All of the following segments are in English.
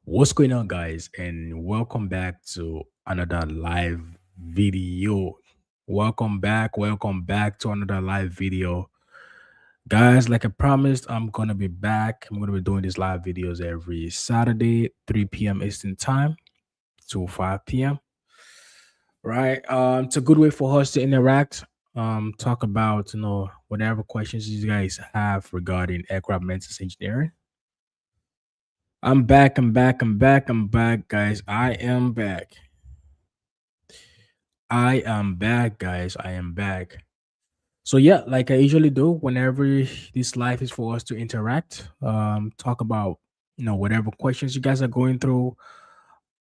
What's going on, guys? And welcome back to another live video. Welcome back to another live video. Guys, like I promised, I'm gonna be back. I'm gonna be doing these live videos every Saturday, 3 p.m. Eastern time to 5 p.m. Right? It's a good way for us to interact, talk about whatever questions you guys have regarding aircraft maintenance engineering. I'm back, guys. I am back, guys. I am back. So yeah, like I usually do, whenever this life is for us to interact, talk about whatever questions you guys are going through.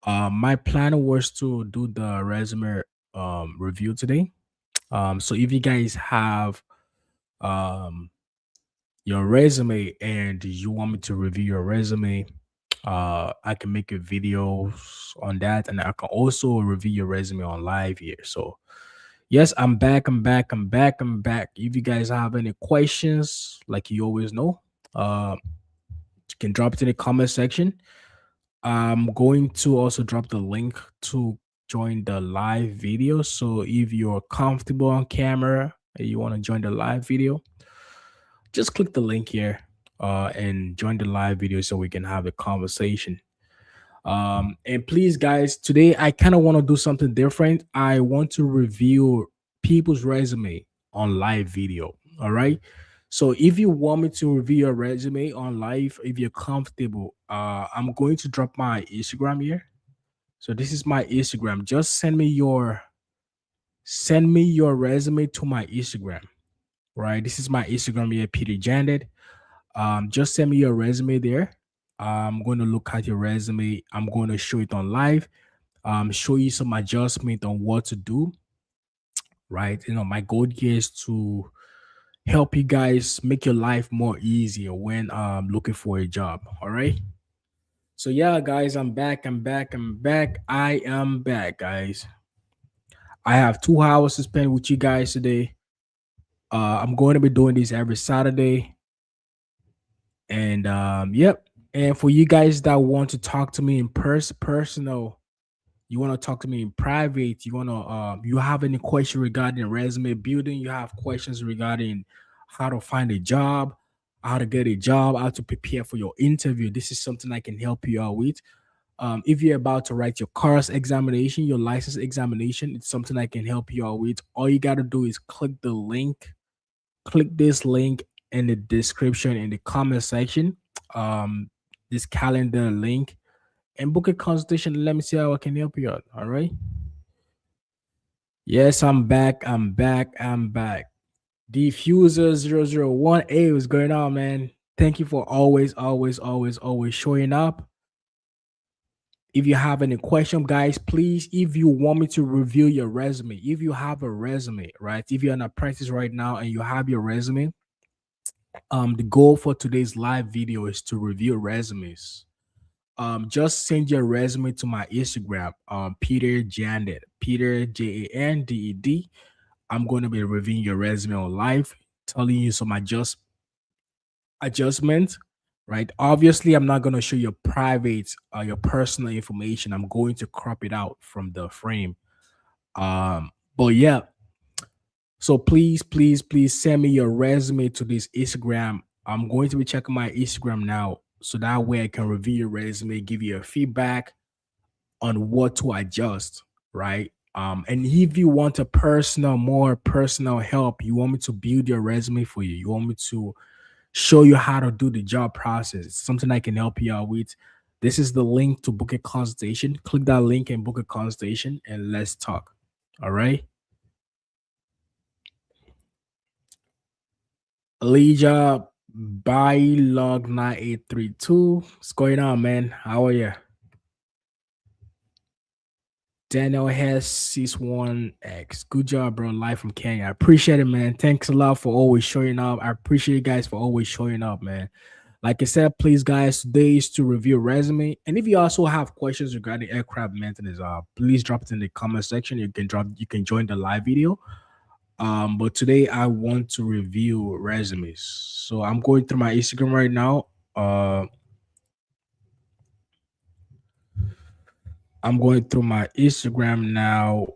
My plan was to do the resume review today. So if you guys have um your resume and you want me to review your resume, I can make a video on that, and I can also review your resume on live here. So yes, I'm back. If you guys have any questions, like you always know, you can drop it in the comment section. I'm going to also drop the link to join the live video. So if you're comfortable on camera and you want to join the live video, just click the link here and join the live video so we can have a conversation. And please, guys, today I kind of want to do something different. I want to review people's resume on live video. All right. So if you want me to review your resume on live, if you're comfortable, I'm going to drop my Instagram here. So this is my Instagram. Just send me your resume to my Instagram. Right. This is my Instagram here, Peter Janded. Just send me your resume there. I'm going to look at your resume. I'm going to show it on live. Show you some adjustment on what to do. Right. My goal here is to help you guys make your life more easier when looking for a job. All right. So yeah, guys, I'm back. I am back, guys. I have 2 hours to spend with you guys today. I'm going to be doing this every Saturday. And yep. And for you guys that want to talk to me in personal, you want to talk to me in private, you have any question regarding resume building, you have questions regarding how to find a job, how to get a job, how to prepare for your interview. This is something I can help you out with. If you're about to write your CARS examination, your license examination, it's something I can help you out with. All you got to do is click this link in the description in the comment section. Um, this calendar link and book a consultation. Let me see how I can help you out. All right. Yes, I'm back. I'm back. Diffuser 001. Hey, what's going on, man? Thank you for always showing up. If you have any question, guys, please, if you want me to review your resume, if you have a resume, right? If you're an apprentice right now and you have your resume, the goal for today's live video is to review resumes. Just send your resume to my Instagram, Peter Janded, Peter Janded. I'm going to be reviewing your resume on live, telling you some adjustments, right? Obviously, I'm not going to show your private, your personal information. I'm going to crop it out from the frame. But yeah, so please send me your resume to this Instagram. I'm going to be checking my Instagram now, so that way I can review your resume, give you a feedback on what to adjust, right? And if you want more personal help, you want me to build your resume for you, you want me to show you how to do the job process, it's something I can help you out with. This is the link to book a consultation. Click that link and book a consultation, and let's talk. All right. Elijah Bylog 9832. What's going on, man? How are you? Daniel has C1X. Good job, bro. Live from Kenya. I appreciate it, man. Thanks a lot for always showing up. I appreciate you guys for always showing up, man. Like I said, please, guys, today is to review resume. And if you also have questions regarding aircraft maintenance, please drop it in the comment section. You can join the live video. But today I want to review resumes. So I'm going through my Instagram right now. I'm going through my Instagram now.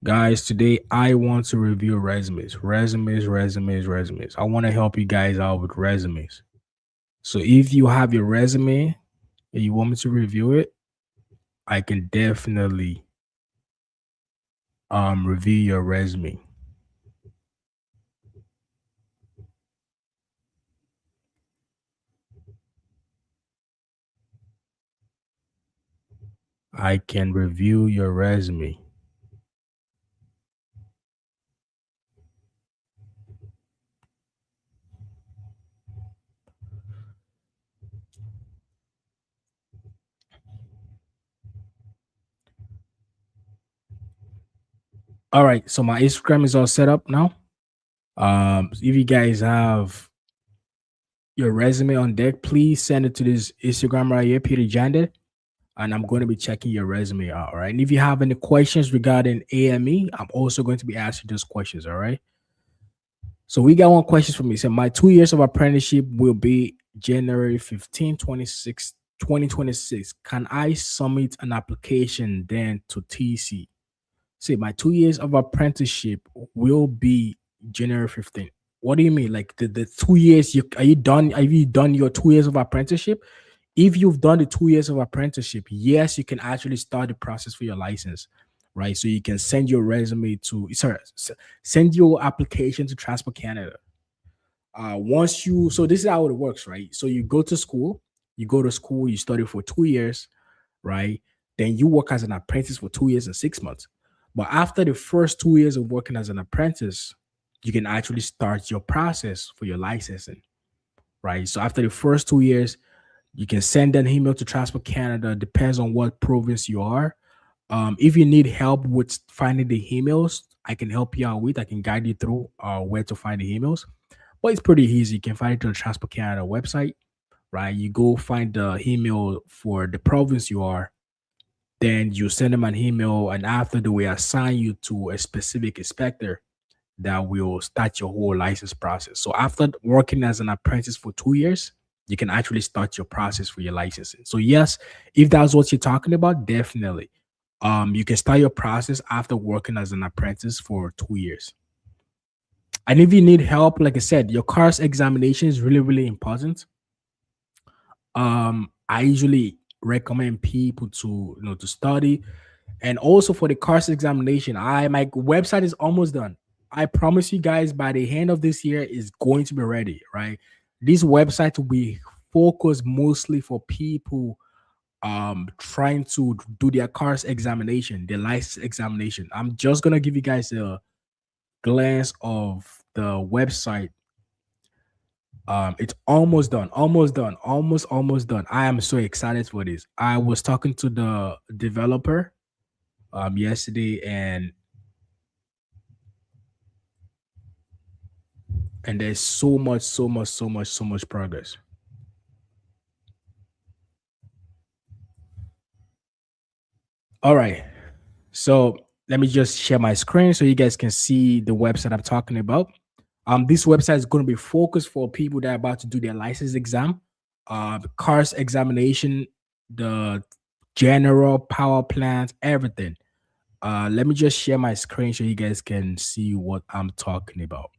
Guys, today I want to review resumes. I want to help you guys out with resumes. So if you have your resume and you want me to review it, I can definitely review your resume. I can review your resume. All right, so my Instagram is all set up now. If you guys have your resume on deck, please send it to this Instagram right here, Peter Janded, and I'm going to be checking your resume out. All right. And if you have any questions regarding AME, I'm also going to be asking those questions. All right. So we got one question from me. So my 2 years of apprenticeship will be January 15, 2026. Can I submit an application then to TC? Say my 2 years of apprenticeship will be January 15th. What do you mean? Like the 2 years, are you done? Have you done your 2 years of apprenticeship? If you've done the 2 years of apprenticeship, yes, you can actually start the process for your license, right? So you can send your resume to, sorry, send your application to Transport Canada. Once you, so this is how it works, right? So you go to school, you study for 2 years, right? Then you work as an apprentice for 2 years and 6 months. But after the first 2 years of working as an apprentice, you can actually start your process for your licensing, right? So after the first 2 years, you can send an email to Transport Canada. Depends on what province you are. If you need help with finding the emails, I can help you out with. I can guide you through where to find the emails. But it's pretty easy. You can find it on the Transport Canada website, right? You go find the email for the province you are, then you send them an email, and after they will assign you to a specific inspector that will start your whole license process. So after working as an apprentice for 2 years, you can actually start your process for your licensing. So yes, if that's what you're talking about, definitely. You can start your process after working as an apprentice for 2 years. And if you need help, like I said, your CARS examination is really, really important. I usually recommend people to to study, and also for the CARS examination, my website is almost done. I promise you guys by the end of this year is going to be ready, right? This website will be focused mostly for people trying to do their CARS examination, their license examination. I'm just gonna give you guys a glance of the website. It's almost done, almost done. I am so excited for this. I was talking to the developer yesterday, and there's so much progress. All right. So let me just share my screen so you guys can see the website I'm talking about. This website is going to be focused for people that are about to do their license exam, the CARS examination, the general power plant, everything. Let me just share my screen so you guys can see what I'm talking about.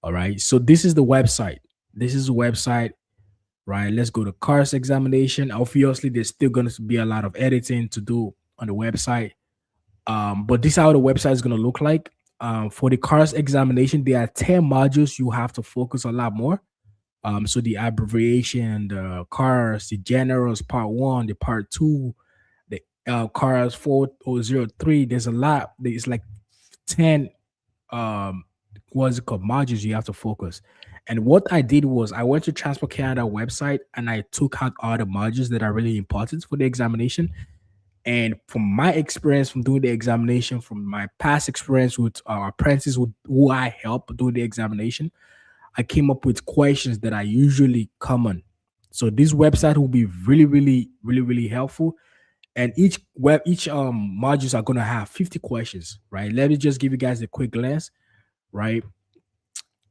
All right. So this is the website. This is the website, right? Let's go to CARS examination. Obviously, there's still going to be a lot of editing to do on the website. But this is how the website is going to look like. For the CARS examination, there are 10 modules you have to focus a lot more. So the abbreviation, the CARS, the generals, part one, the part two, the CARS 4003. There's a lot. There's like 10 um what's it called modules you have to focus. And what I did was I went to Transport Canada website and I took out all the modules that are really important for the examination. And from my experience from doing the examination, from my past experience with apprentices who I help do the examination, I came up with questions that are usually common. So this website will be really helpful. And each modules are gonna have 50 questions, right? Let me just give you guys a quick glance. right?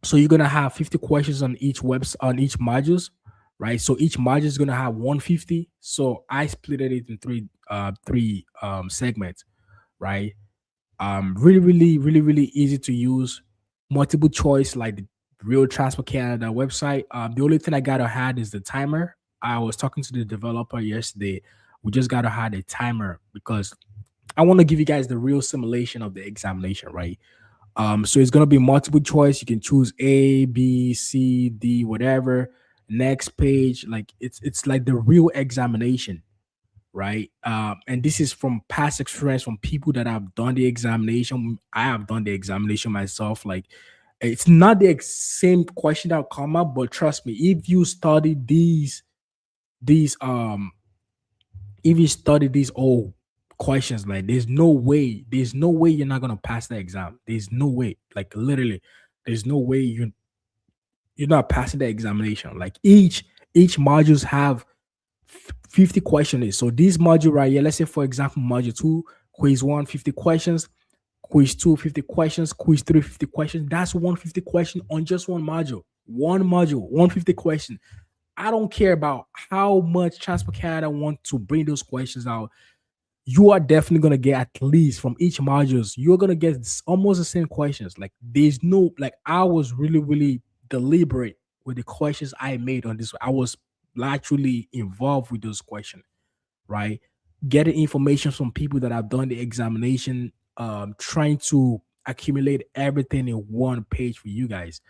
So you're gonna have 50 questions on each on each modules, right? So each module is gonna have 150. So I split it in three segments, right? Really easy to use, multiple choice like the Real Transport Canada website. The only thing I gotta add is the timer. I was talking to the developer yesterday. We just gotta add a timer because I want to give you guys the real simulation of the examination, right? So it's gonna be multiple choice. You can choose A, B, C, D, whatever. Next page, like it's like the real examination, right? And this is from past experience from people that have done the examination. I have done the examination myself. Like it's not the same question that will come up, but trust me, if you study these if you study these old questions, like there's no way you're not gonna pass the exam. There's no way, like literally, there's no way you're not passing the examination. Like each modules have 50 questions. So this module right here, let's say for example, module 2, quiz 1, 50 questions, quiz 2, 50 questions, quiz 3, 50 questions. That's 150 question on just one module. One module, 150 question. I don't care about how much Transport Canada want to bring those questions out. You are definitely gonna get at least from each modules. You're gonna get almost the same questions. Like there's no like I was really deliberate with the questions I made on this. I was actually involved with those questions, right? Getting information from people that have done the examination, trying to accumulate everything in one page for you guys.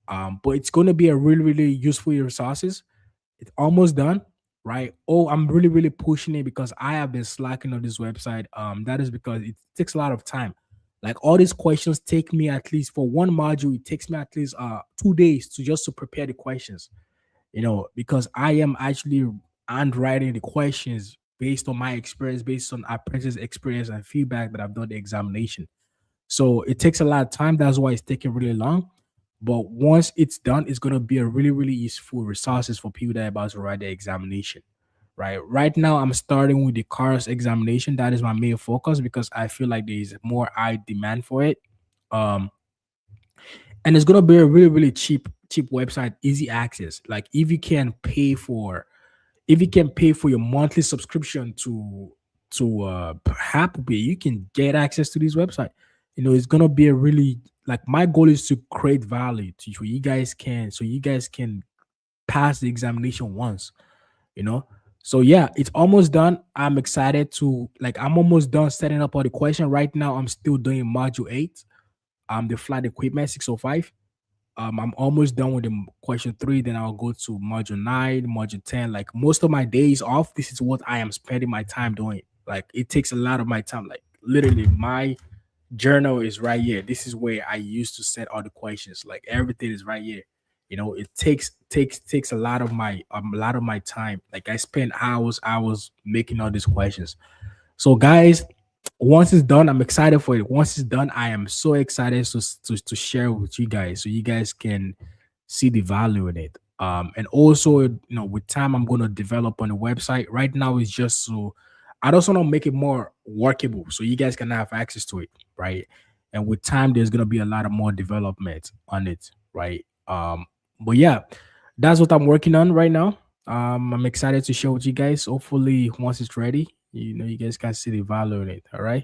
But it's gonna be a really useful resources. It's almost done, right? Oh, I'm really pushing it because I have been slacking on this website. That is because it takes a lot of time. Like all these questions take me at least for one module, it takes me at least 2 days to just to prepare the questions, because I am actually handwriting the questions based on my experience, based on apprentice experience and feedback that I've done the examination. So it takes a lot of time. That's why it's taking really long. But once it's done, it's gonna be a really useful resources for people that are about to write the examination. Right now, I'm starting with the cars examination. That is my main focus because I feel like there is more high demand for it. Um, and it's gonna be a really cheap website, easy access. Like if you can pay for your monthly subscription to Apple Pay, you can get access to this website. It's gonna be a really like my goal is to create value to you guys can pass the examination once, you know. So yeah, it's almost done. I'm excited to like I'm almost done setting up all the question. Right now, I'm still doing module 8, the flight equipment 605. I'm almost done with the question 3. Then I'll go to module 9, module 10. Like most of my days off, this is what I am spending my time doing. Like it takes a lot of my time. Like literally, my journal is right here. This is where I used to set all the questions. Like everything is right here. It takes a lot of my time. Like I spend hours making all these questions. So guys, once it's done, I'm excited for it. Once it's done, I am so excited to share with you guys so you guys can see the value in it. And also, with time, I'm gonna develop on the website. Right now, it's just so I just want to make it more workable so you guys can have access to it, right? And with time, there's gonna be a lot of more development on it, right? But yeah, that's what I'm working on right now. I'm excited to share with you guys. Hopefully, once it's ready, you guys can see the value in it. All right.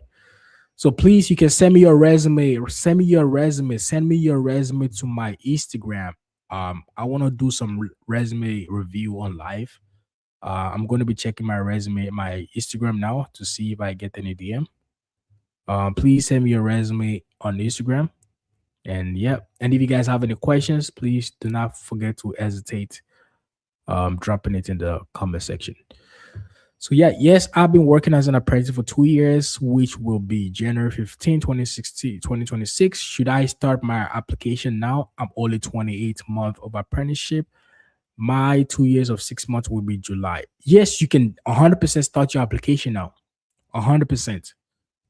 So please, you can send me your resume. Send me your resume. Send me your resume to my Instagram. I want to do some resume review on live. I'm going to be checking my resume, my Instagram now to see if I get any DM. Please send me your resume on Instagram. And yeah, and if you guys have any questions, please do not forget to hesitate dropping it in the comment section. So yeah, yes, I've been working as an apprentice for 2 years, which will be January 15, 2016, 2026. Should I start my application now? I'm only 28 month of apprenticeship. My 2 years of 6 months will be July. Yes, you can 100% start your application now. 100%.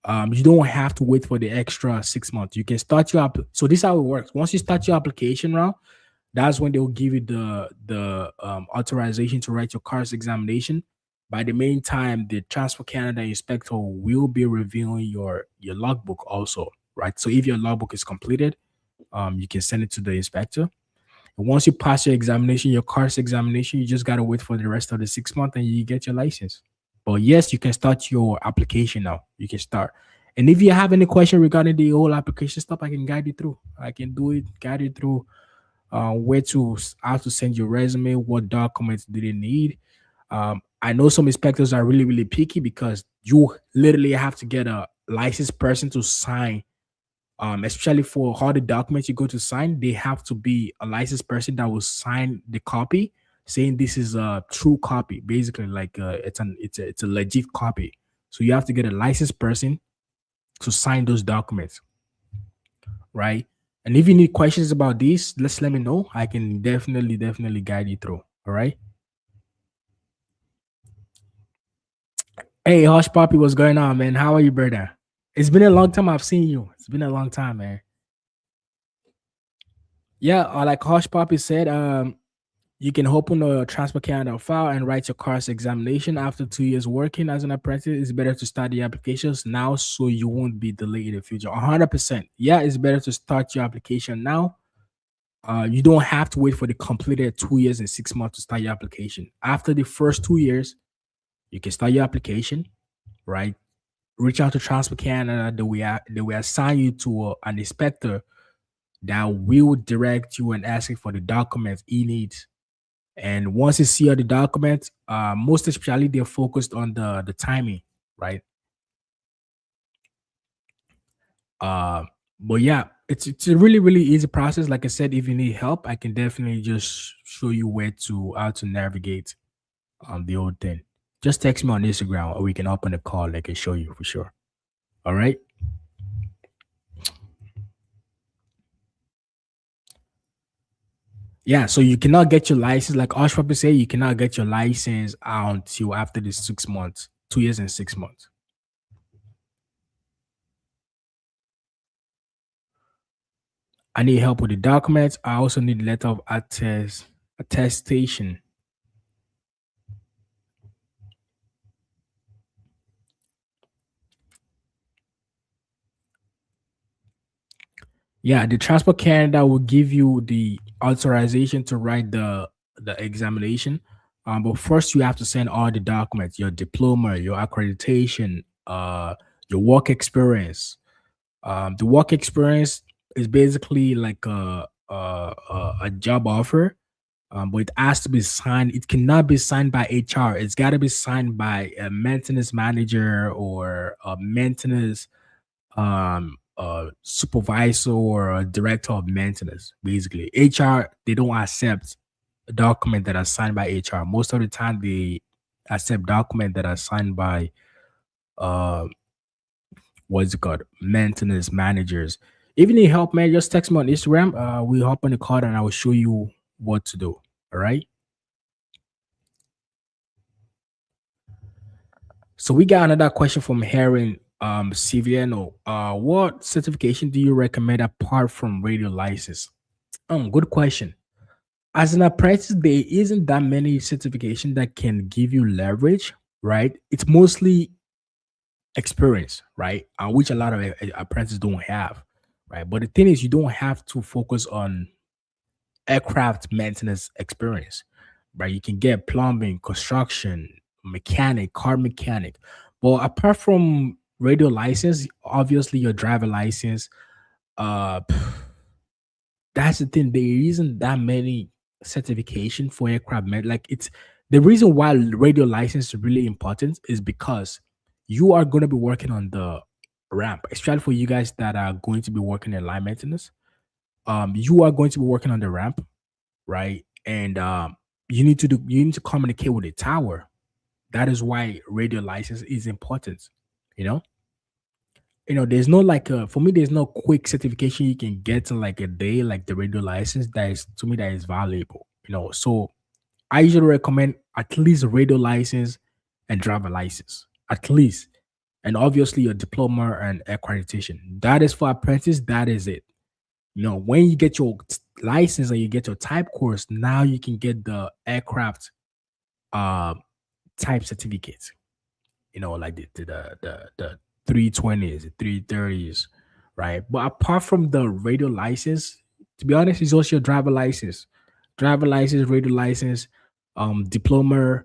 You don't have to wait for the extra 6 months. You can start your so this is how it works. Once you start your application round, that's when they'll give you the authorization to write your CARS examination. By the meantime, the Transport Canada inspector will be reviewing your logbook also, right? So if your logbook is completed, you can send it to the inspector. And once you pass your examination, your car's examination, you just gotta wait for the rest of the 6 months and you get your license. But yes, you can start your application now. You can start. And if you have any question regarding the whole application stuff, I can guide you through. I can do it, guide you through where to how to send your resume, what documents do they need. I know some inspectors are really, really picky because you literally have to get a licensed person to sign, especially for all the documents you go to sign, they have to be a licensed person that will sign the copy, saying this is a true copy, basically like it's a legit copy. So you have to get a licensed person to sign those documents, right? And if you need questions about this, let's let me know. I can definitely guide you through. All right. Hey, Hush Poppy, what's going on, man? How are you, brother? It's been a long time I've seen you. It's been a long time, man. Yeah, like Hush Poppy said, you can open a Transport Canada file and write your car's examination. After 2 years working as an apprentice, it's better to start the applications now so you won't be delayed in the future. 100%. Yeah, it's better to start your application now. You don't have to wait for the completed 2 years and 6 months to start your application. After the first 2 years, you can start your application, right? Reach out to Transport Canada. They will assign you to an inspector that will direct you and ask you for the documents he needs. And once you see all the documents, most especially they're focused on the timing, right? Uh, but yeah, it's a really really easy process. Like I said, if you need help, I can definitely just show you where to how to navigate the whole thing. Just text me on Instagram, or we can open a call. I can show you for sure. All right. Yeah, so you cannot get your license, like Osh probably say, you cannot get your license until after the 6 months, 2 years and 6 months. I need help with the documents. I also need letter of attestation. Yeah, the Transport Canada will give you the authorization to write the examination. But first you have to send all the documents, your diploma, your accreditation, your work experience. The work experience is basically like a job offer, but it has to be signed. It cannot be signed by HR. It's got to be signed by a maintenance manager or a maintenance supervisor or a director of maintenance. Basically, HR they don't accept a document that are signed by HR. Most of the time, they accept document that are signed by uh what's it called, maintenance managers. Even if you help, man, just text me on Instagram. We hop on the call and I will show you what to do. All right. So we got another question from Heron Civiano. What certification do you recommend apart from radio license? Good question. As an apprentice, there isn't that many certification that can give you leverage, right? It's mostly experience, right? Which a lot of apprentices don't have, right? But the thing is, you don't have to focus on aircraft maintenance experience, right? You can get plumbing, construction, mechanic, car mechanic. But apart from radio license, obviously your driver license, uh, that's the thing. There isn't that many certification for aircraft like it's the reason why radio license is really important is because you are going to be working on the ramp, especially for you guys that are going to be working in line maintenance. You are going to be working on the ramp, right? And you need to communicate with the tower. That is why radio license is important. You know, there's no like for me, there's no quick certification you can get in like a day, like the radio license. That is to me that is valuable. So I usually recommend at least radio license and driver license, at least, and obviously your diploma and accreditation. That is for apprentice. That is it. When you get your license and you get your type course, now you can get the aircraft uh type certificate. Like the 320s, the 330s, right? But apart from the radio license, To be honest, it's also your driver license, radio license, diploma,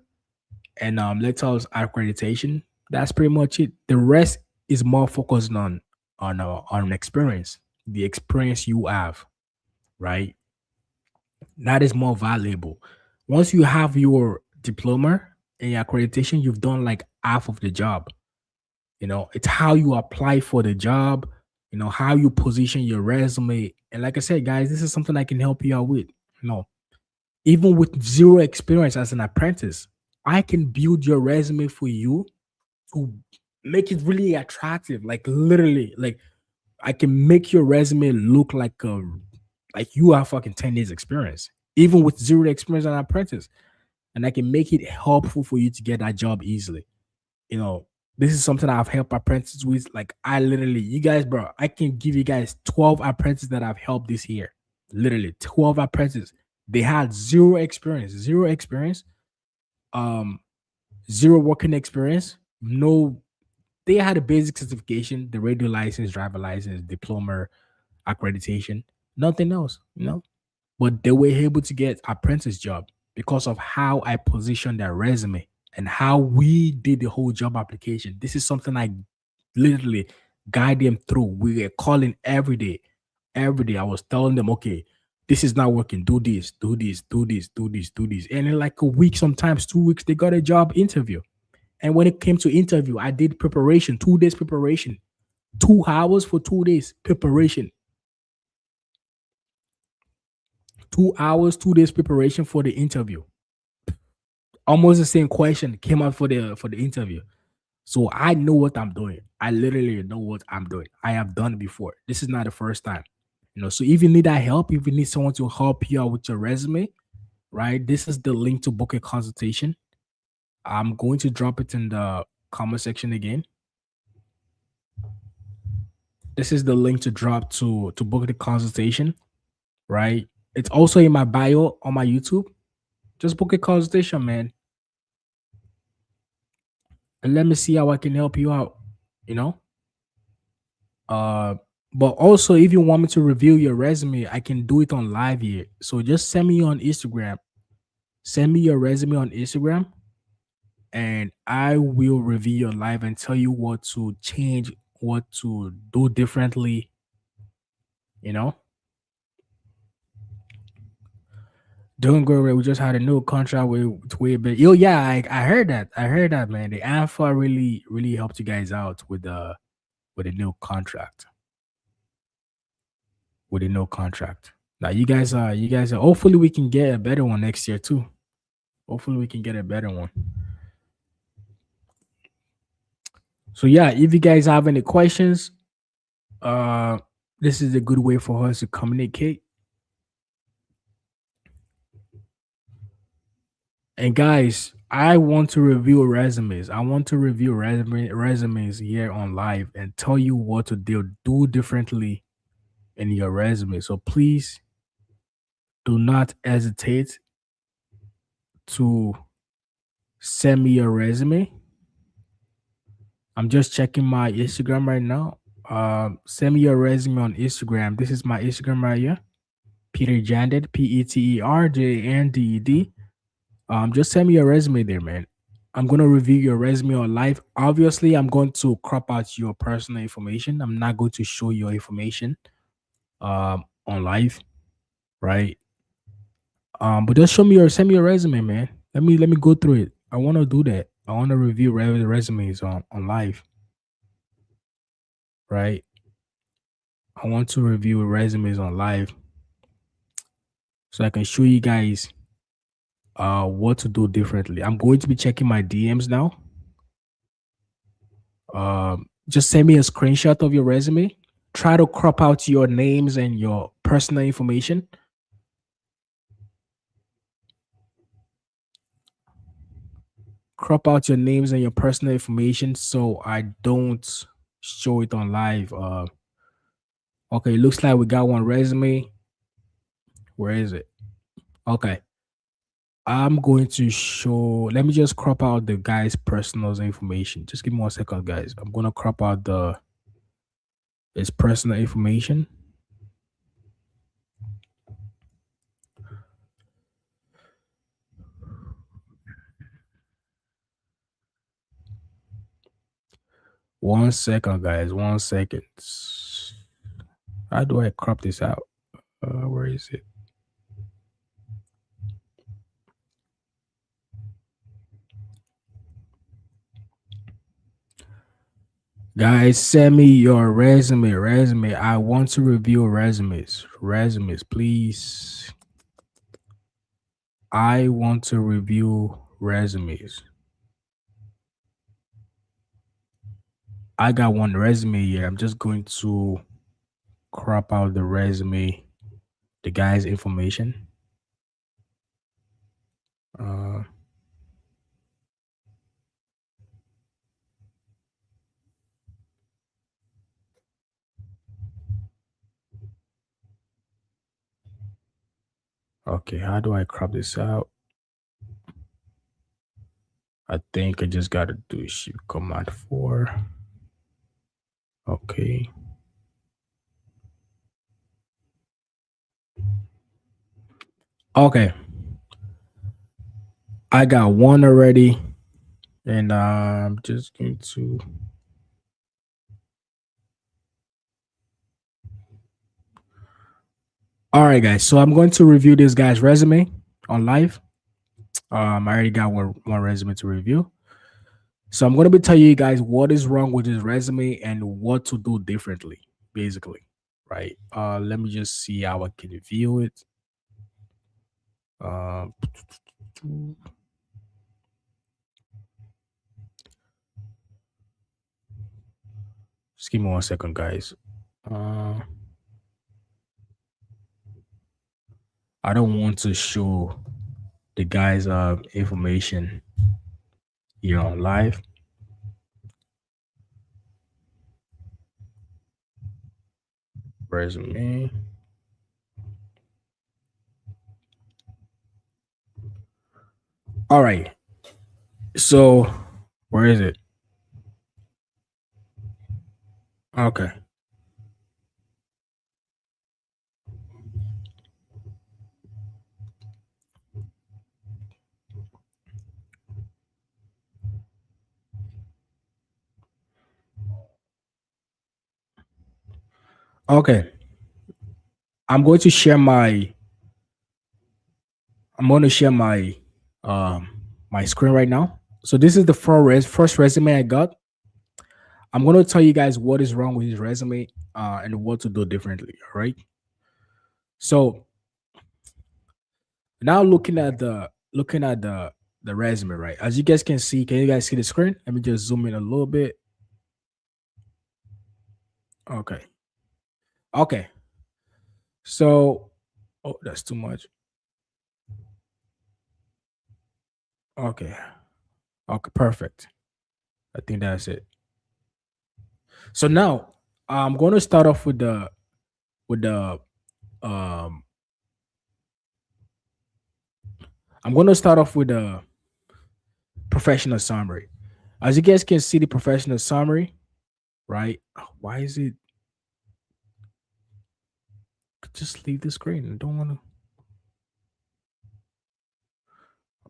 and let's house accreditation. That's pretty much it. The rest is more focused on experience, the experience you have, right? That is more valuable. Once you have your diploma and your accreditation, you've done like half of the job. It's how you apply for the job, how you position your resume. And like I said, guys, this is something I can help you out with. You know, even with zero experience as an apprentice, I can build your resume for you to make it really attractive. Like literally, like I can make your resume look like you have fucking 10 years experience, even with zero experience as an apprentice. And I can make it helpful for you to get that job easily. you know, this is something I've helped apprentices with. Like I literally, you guys, bro, I can give you guys 12 apprentices that I've helped this year. Literally 12 apprentices. They had zero experience, um, zero working experience, no, they had a basic certification, the radio license, driver license, diploma, accreditation, nothing else. But they were able to get apprentice job because of how I positioned their resume and how we did the whole job application. This is something I literally guide them through. We were calling every day. Every day I was telling them, okay, this is not working. Do this, do this, do this, do this, do this. And in like a week, sometimes 2 weeks, they got a job interview. And when it came to interview, I did preparation, 2 days preparation, 2 hours for 2 days preparation, 2 hours, 2 days preparation for the interview. Almost the same question came out for the interview. So I know what I'm doing. I literally know what I'm doing. I have done it before. This is not the first time. So if you need that help, if you need someone to help you out with your resume, right? This is the link to book a consultation. I'm going to drop it in the comment section again. This is the link to drop to book the consultation, right? It's also in my bio on my YouTube. Just book a consultation, man. And let me see how I can help you out, you know? Uh but also if you want me to review your resume, I can do it on live here. So just send me on Instagram. Send me your resume on Instagram and I will review your live and tell you what to change, what to do differently, you know? Doing great. We just had a new contract with Weebit. Yo, yeah, I heard that. I heard that, man. The Alpha really, really helped you guys out with a new contract. With a new contract. Now you guys are hopefully we can get a better one next year too. Hopefully we can get a better one. So yeah, if you guys have any questions, uh this is a good way for us to communicate. And guys, I want to review resumes. I want to review resumes here on live and tell you what to do differently in your resume. So please do not hesitate to send me your resume. I'm just checking my Instagram right now. Send me your resume on Instagram. This is my Instagram right here. Peter Janded, PeterJanded. Just send me your resume there, man. I'm gonna review your resume on live. Obviously, I'm going to crop out your personal information. I'm not going to show your information on live, right? But just send me your resume, man. Let me go through it. I want to do that. I want to review resumes on live, right? I want to review resumes on live so I can show you guys what to do differently. I'm going to be checking my DMs now. Just send me a screenshot of your resume. Try to crop out your names and your personal information. Crop out your names and your personal information so I don't show it on live. Okay, looks like we got one resume. Where is it? Okay. I'm going to show. Let me just crop out the guy's personal information. Just give me 1 second, guys. I'm gonna crop out his personal information. One second, guys. 1 second. How do I crop this out? Where is it? Guys, send me your resume. Resume. I want to review resumes. Resumes, please. I want to review resumes. I got one resume here. I'm just going to crop out the resume, the guy's information. Uh, okay, how do I crop this out? I think I just gotta do Shift Command 4. Okay. Okay. I got one already. And I'm just going to. All right, guys. So I'm going to review this guy's resume on live. I already got one resume to review. So I'm going to be telling you guys what is wrong with his resume and what to do differently, basically. Right. Let me just see how I can view it. Uh, just give me 1 second, guys. I don't want to show the guy's information here on live. Resume. All right. So where is it? Okay. Okay. I'm going to share my I'm going to share um my screen right now. So this is the first resume I got. I'm going to tell you guys what is wrong with his resume and what to do differently, all right? So now looking at the resume, right? As you guys can you guys see the screen? Let me just zoom in a little bit. Okay. Okay. So oh, that's too much. Okay. Okay, perfect. I think that's it. So now I'm going to start off with the um I'm going to start off with the professional summary. As you guys can see the professional summary, right? Why is it just leave the screen? I don't want to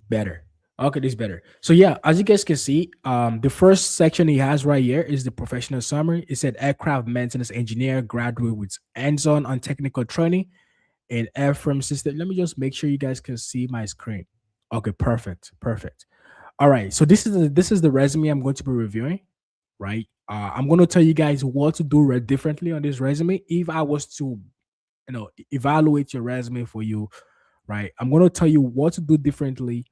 better. Okay, this is better. So yeah, as you guys can see, the first section he has right here is the professional summary. It said aircraft maintenance engineer, graduate with hands-on on technical training in airframe system. Let me just make sure you guys can see my screen. Okay, perfect, perfect. All right, so this is the resume I'm going to be reviewing, right? I'm going to tell you guys what to do differently on this resume. If I was to, evaluate your resume for you, right? I'm going to tell you what to do differently,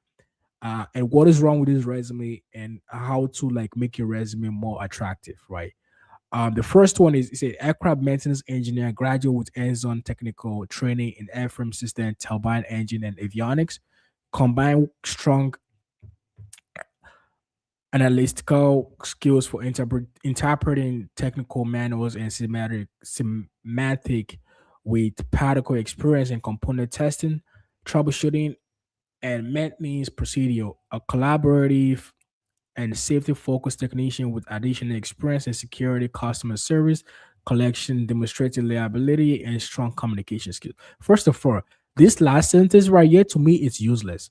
and what is wrong with this resume, and how to like make your resume more attractive, right? The first one is it's a aircraft maintenance engineer, graduate with hands-on technical training in airframe system, turbine engine, and avionics. Combine strong analytical skills for interpreting technical manuals and semantic with practical experience in component testing, troubleshooting, and maintenance procedure. A collaborative and safety focused technician with additional experience in security, customer service, collection, demonstrating reliability, and strong communication skills. First of all, this last sentence right here to me is useless.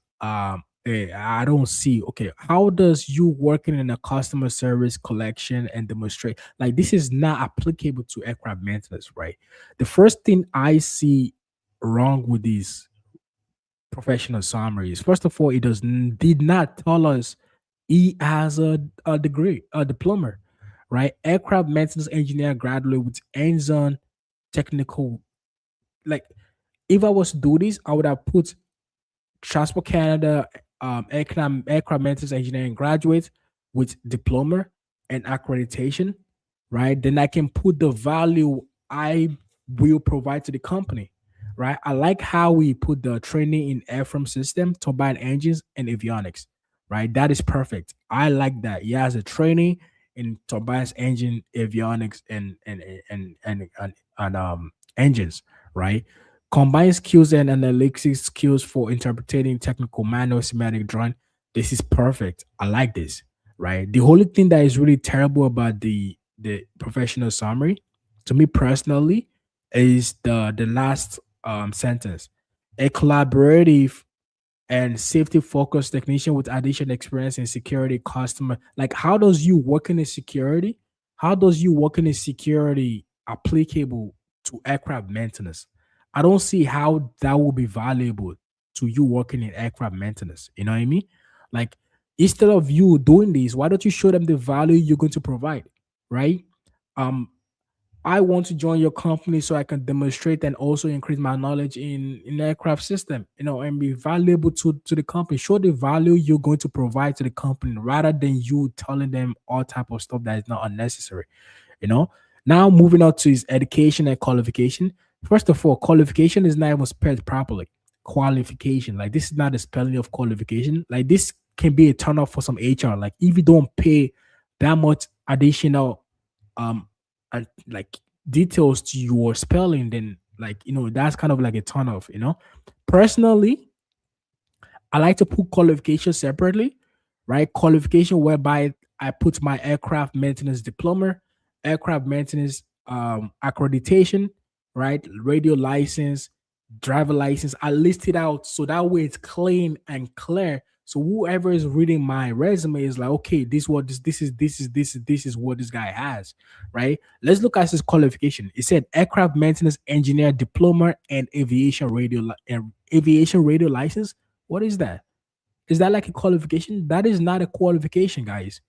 I don't see. Okay, how does you working in a customer service collection and demonstrate like this is not applicable to aircraft maintenance, right? The first thing I see wrong with these professional summaries, first of all, it did not tell us he has a degree, a diploma, right? Aircraft maintenance engineer graduate with hands-on technical. Like, if I was to do this, I would have put Transport Canada aircraft maintenance engineering graduate with diploma and accreditation, right? Then I can put the value I will provide to the company, right? I like how we put the training in airframe system, turbine engines, and avionics, right? That is perfect. I like that. He has a training in turbines, engine, avionics, and engines, right? Combine skills and analytics skills for interpreting technical manual schematic drawing. This is perfect. I like this. Right. The only thing that is really terrible about the professional summary, to me personally, is the last sentence. A collaborative and safety focused technician with additional experience in security customer. Like, how does you working in security? How does you working in security applicable to aircraft maintenance? I don't see how that will be valuable to you working in aircraft maintenance. You know what I mean? Like, instead of you doing this, why don't you show them the value you're going to provide? Right? Um, I want to join your company so I can demonstrate and also increase my knowledge in aircraft system, and be valuable to the company. Show the value you're going to provide to the company rather than you telling them all type of stuff that is not unnecessary. You know. Now moving on to his education and qualification. First of all, qualification is not even spelled properly. Qualification, like this is not the spelling of qualification. Like this can be a turn off for some HR. Like if you don't pay that much additional um and like details to your spelling, then like that's kind of like a turn off. Personally, I like to put qualification separately, right? Qualification whereby I put my aircraft maintenance diploma, aircraft maintenance accreditation, right? Radio license, driver license. I list it out so that way it's clean and clear. So whoever is reading my resume is like, okay, this is what this guy has, right? Let's look at his qualification. It said aircraft maintenance engineer diploma and aviation radio license. What is that? Is that like a qualification? That is not a qualification, guys.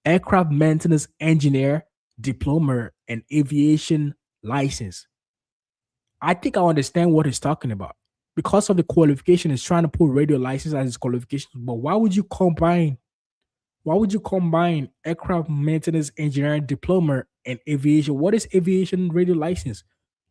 Aircraft maintenance engineer, diploma, and aviation license. I think I understand what he's talking about. Because of the qualification, he's trying to put radio license as his qualification. But why would you combine aircraft maintenance engineering diploma and aviation? What is aviation radio license?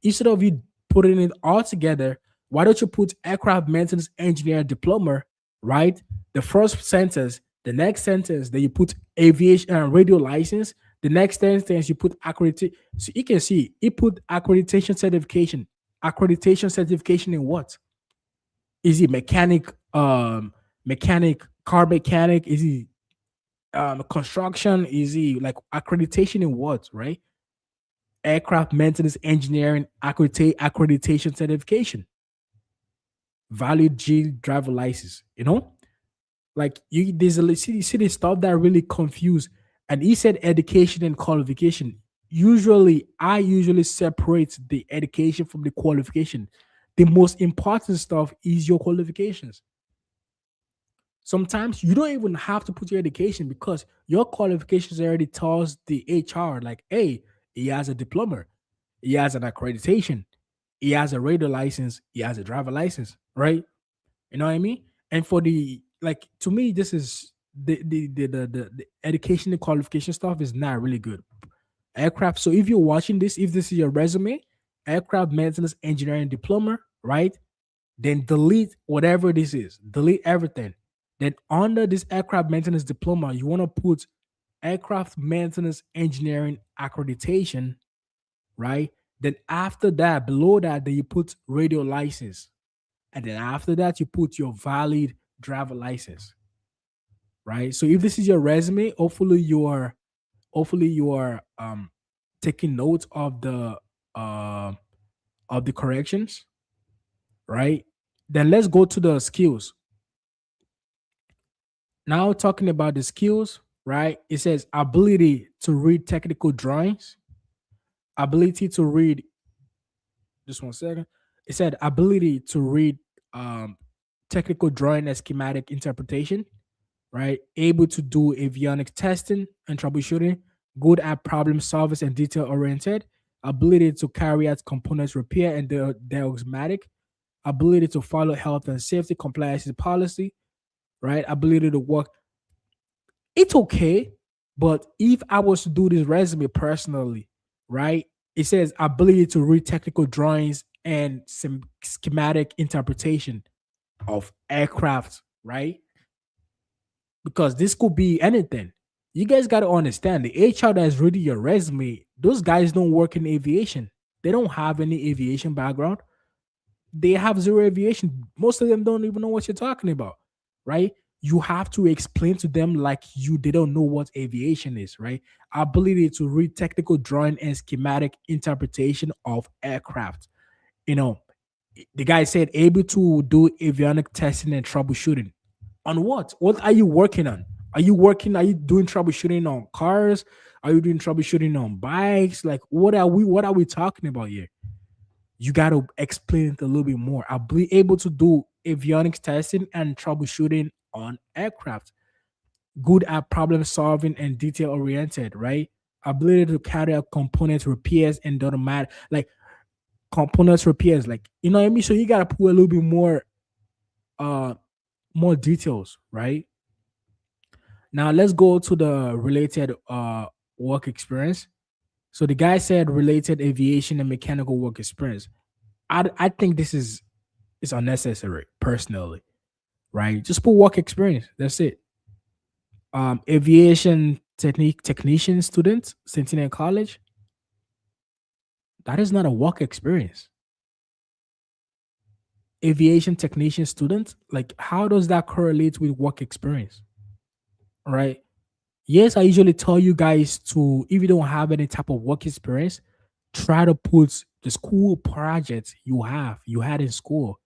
Instead of you putting it all together, why don't you put aircraft maintenance engineer diploma, right? The first sentence, the next sentence, then you put aviation radio license. The next sentence you put accreditation. So you can see he put accreditation certification. Accreditation certification in what? Is he mechanic? Mechanic, car mechanic? Is he construction? Is he like accreditation in what, right? Aircraft maintenance engineering accreditation certification, valid G driver license. Like you, there's a see the stuff that really confuse. And he said education and qualification. I usually separate the education from the qualification. The most important stuff is your qualifications. Sometimes you don't even have to put your education because your qualifications already tells the HR like, hey, he has a diploma, he has an accreditation, he has a radio license, he has a driver license, right? You know what I mean? And for the like to me, this is the education and qualification stuff is not really good. Aircraft. So if you're watching this, if this is your resume, aircraft maintenance engineering diploma, right? Then delete whatever this is, delete everything. Then under this aircraft maintenance diploma, you want to put aircraft maintenance engineering accreditation, right? Then after that, below that, then you put radio license. And then after that, you put your valid driver license, right? So if this is your resume, hopefully you are taking notes uh of the corrections, right? Then let's go to the skills. Now talking about the skills, right? It says ability to read technical drawings, ability to read, just one second. It said ability to read um technical drawing and schematic interpretation, right? Able to do avionics testing and troubleshooting, good at problem solvers and detail oriented, ability to carry out components repair and diagnostic, ability to follow health and safety compliance policy, right? Ability to work. It's okay, but if I was to do this resume personally, right? It says ability to read technical drawings and some schematic interpretation of aircraft, right? Because this could be anything. You guys got to understand the HR that is reading your resume, those guys don't work in aviation. They don't have any aviation background. They have zero aviation. Most of them don't even know what you're talking about, right? You have to explain to them like they don't know what aviation is, right? Ability to read technical drawing and schematic interpretation of aircraft. You know, the guy said able to do avionic testing and troubleshooting. On what? What are you working on? Are you doing troubleshooting on cars? Are you doing troubleshooting on bikes? Like what are we talking about here? You got to explain it a little bit more. I'll be able to do avionics testing and troubleshooting on aircraft. Good at problem solving and detail oriented, right? Ability to carry out components repairs and automatic, like components repairs, like you know what I mean. So you gotta put a little bit uh more details, right? Now let's go to the related work experience. So the guy said related aviation and mechanical work experience. I think this is unnecessary personally, right? Just put work experience. That's it. Aviation technician student, Centennial College. That is not a work experience. Aviation technician student, like how does that correlate with work experience? Right? Yes, I usually tell you guys to, if you don't have any type of work experience, try to put the school projects you had in school,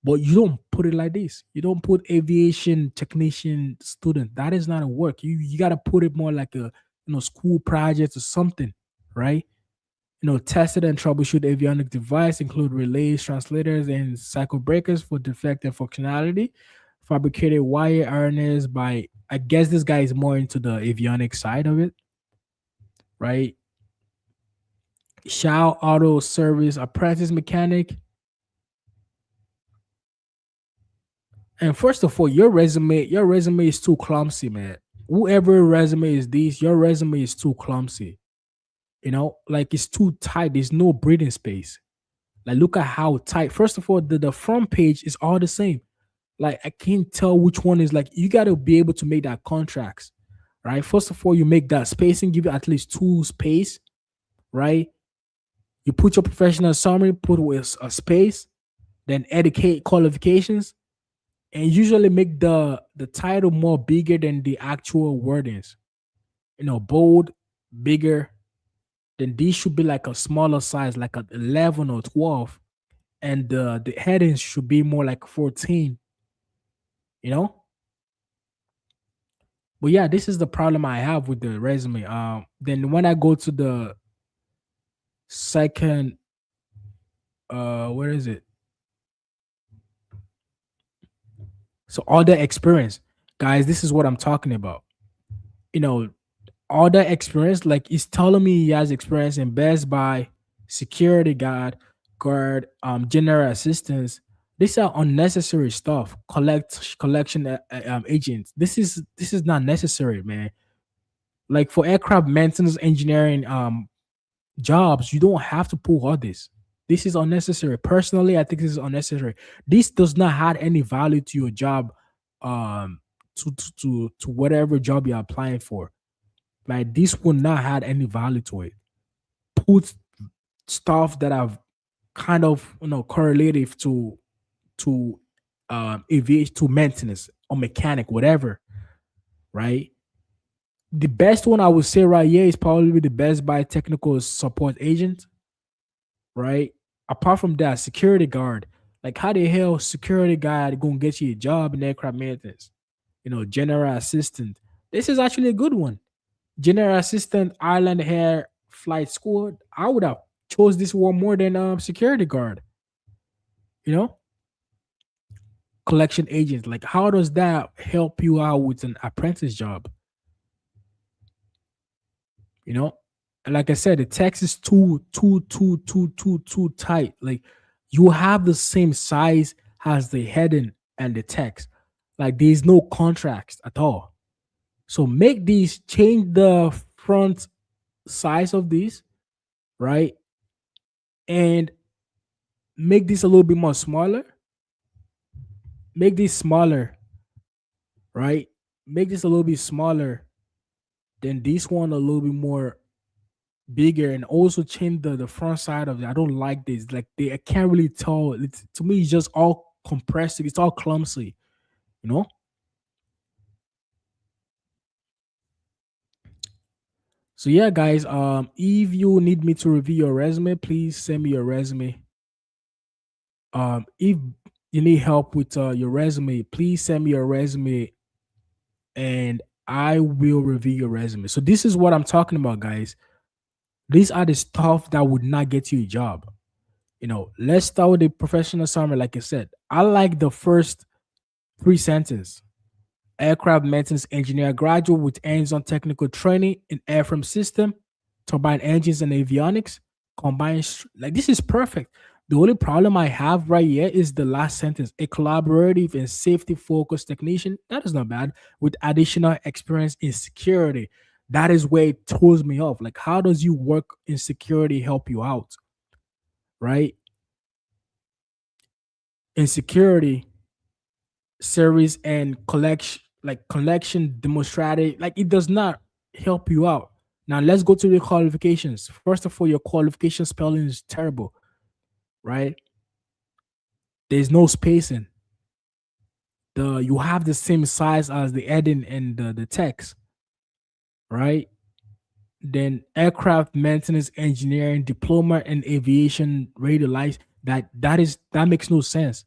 but you don't put it like this. You don't put aviation technician student. That is not a work. You gotta put it more like a school project or something, right? Tested and troubleshoot avionic device, include relays, translators, and cycle breakers for defective functionality. Fabricated wire harness by, I guess this guy is more into the avionic side of it, right? Shao Auto Service apprentice mechanic. And first of all, your resume is too clumsy, man. Whoever resume is this, your resume is too clumsy. Like it's too tight. There's no breathing space. Like look at how tight. First of all, the front page is all the same. Like I can't tell which one is, like you gotta be able to make that contracts, right? First of all, you make that spacing, give it at least two space, right? You put your professional summary, put with a space, then educate qualifications, and usually make the title more bigger than the actual wordings. Bold, bigger. Then these should be like a smaller size, like a 11 or 12, and the headings should be more like 14. You know, but yeah, this is the problem I have with the resume. Then when I go to the second, where is it? So all the experience, guys. This is what I'm talking about. You know, all the experience, like he's telling me he has experience in Best Buy, security guard, general assistance. These are unnecessary stuff. Collection agents. This is not necessary, man. Like for aircraft maintenance engineering jobs, you don't have to put all this. This is unnecessary. Personally, I think this is unnecessary. This does not add any value to your job, um, to whatever job you're applying for. Like this will not add any value to it. Put stuff that have kind of correlative to aviation, to maintenance or mechanic, whatever, right? The best one I would say right here is probably the Best Buy technical support agent, right? Apart from that, security guard. Like how the hell security guard gonna get you a job in aircraft maintenance? General assistant. This is actually a good one. General assistant, Island Air Flight School. I would have chose this one more than security guard. You know, collection agent. Like, how does that help you out with an apprentice job? You know, and like I said, the text is too tight. Like, you have the same size as the heading and the text. Like, there's no contrast at all. So make these change the front size of these, right? And make this a little bit more smaller. Make this smaller, right? Make this a little bit smaller than this one, a little bit more bigger, and also change the front side of it. I don't like this. Like, I can't really tell. To me, it's just all compressed. It's all clumsy, you know. So yeah, guys. If you need me to review your resume, please send me your resume. If you need help with your resume, please send me your resume, and I will review your resume. So this is what I'm talking about, guys. These are the stuff that would not get you a job. Let's start with the professional summary. Like I said, I like the first three sentences. Aircraft maintenance engineer graduate with hands-on technical training in airframe system, turbine engines and avionics. Combined, like, this is perfect. The only problem I have right here is the last sentence. A collaborative and safety focused technician. That is not bad. With additional experience in security. That is where it throws me off. Like, how does you work in security help you out? Right? In security, service and collection demonstrated, like, it does not help you out. Now let's go to the qualifications. First of all, your qualification spelling is terrible, right? There's no spacing. You have the same size as the heading and the text, right? Then aircraft maintenance engineering diploma and aviation radio license. That makes no sense.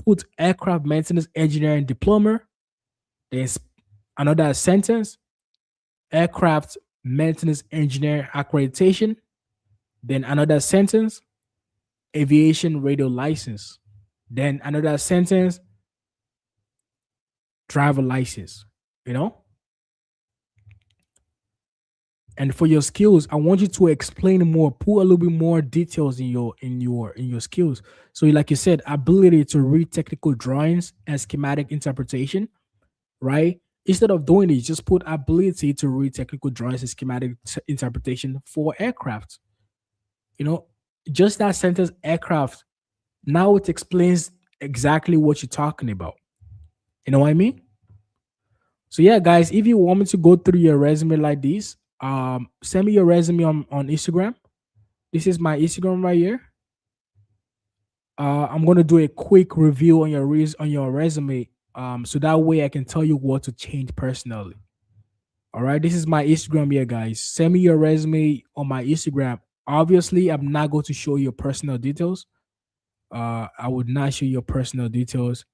Put aircraft maintenance engineering diploma. There's another sentence, aircraft maintenance engineer accreditation. Then another sentence, aviation radio license. Then another sentence, driver license. You know? And for your skills, I want you to explain more, put a little bit more details in your skills. So, like you said, ability to read technical drawings and schematic interpretation, right? Instead of doing it, just put ability to read technical drawings and schematic interpretation for aircraft. You know, just that sentence, aircraft. Now it explains exactly what you're talking about. You know what I mean? So yeah, guys, if you want me to go through your resume like this, send me your resume on Instagram. This is my Instagram right here. I'm gonna do a quick review on your resume, so that way I can tell you what to change personally. All right, this is my Instagram here, guys. Send me your resume on my Instagram. Obviously, I'm not going to show your personal details. I would not show your personal details.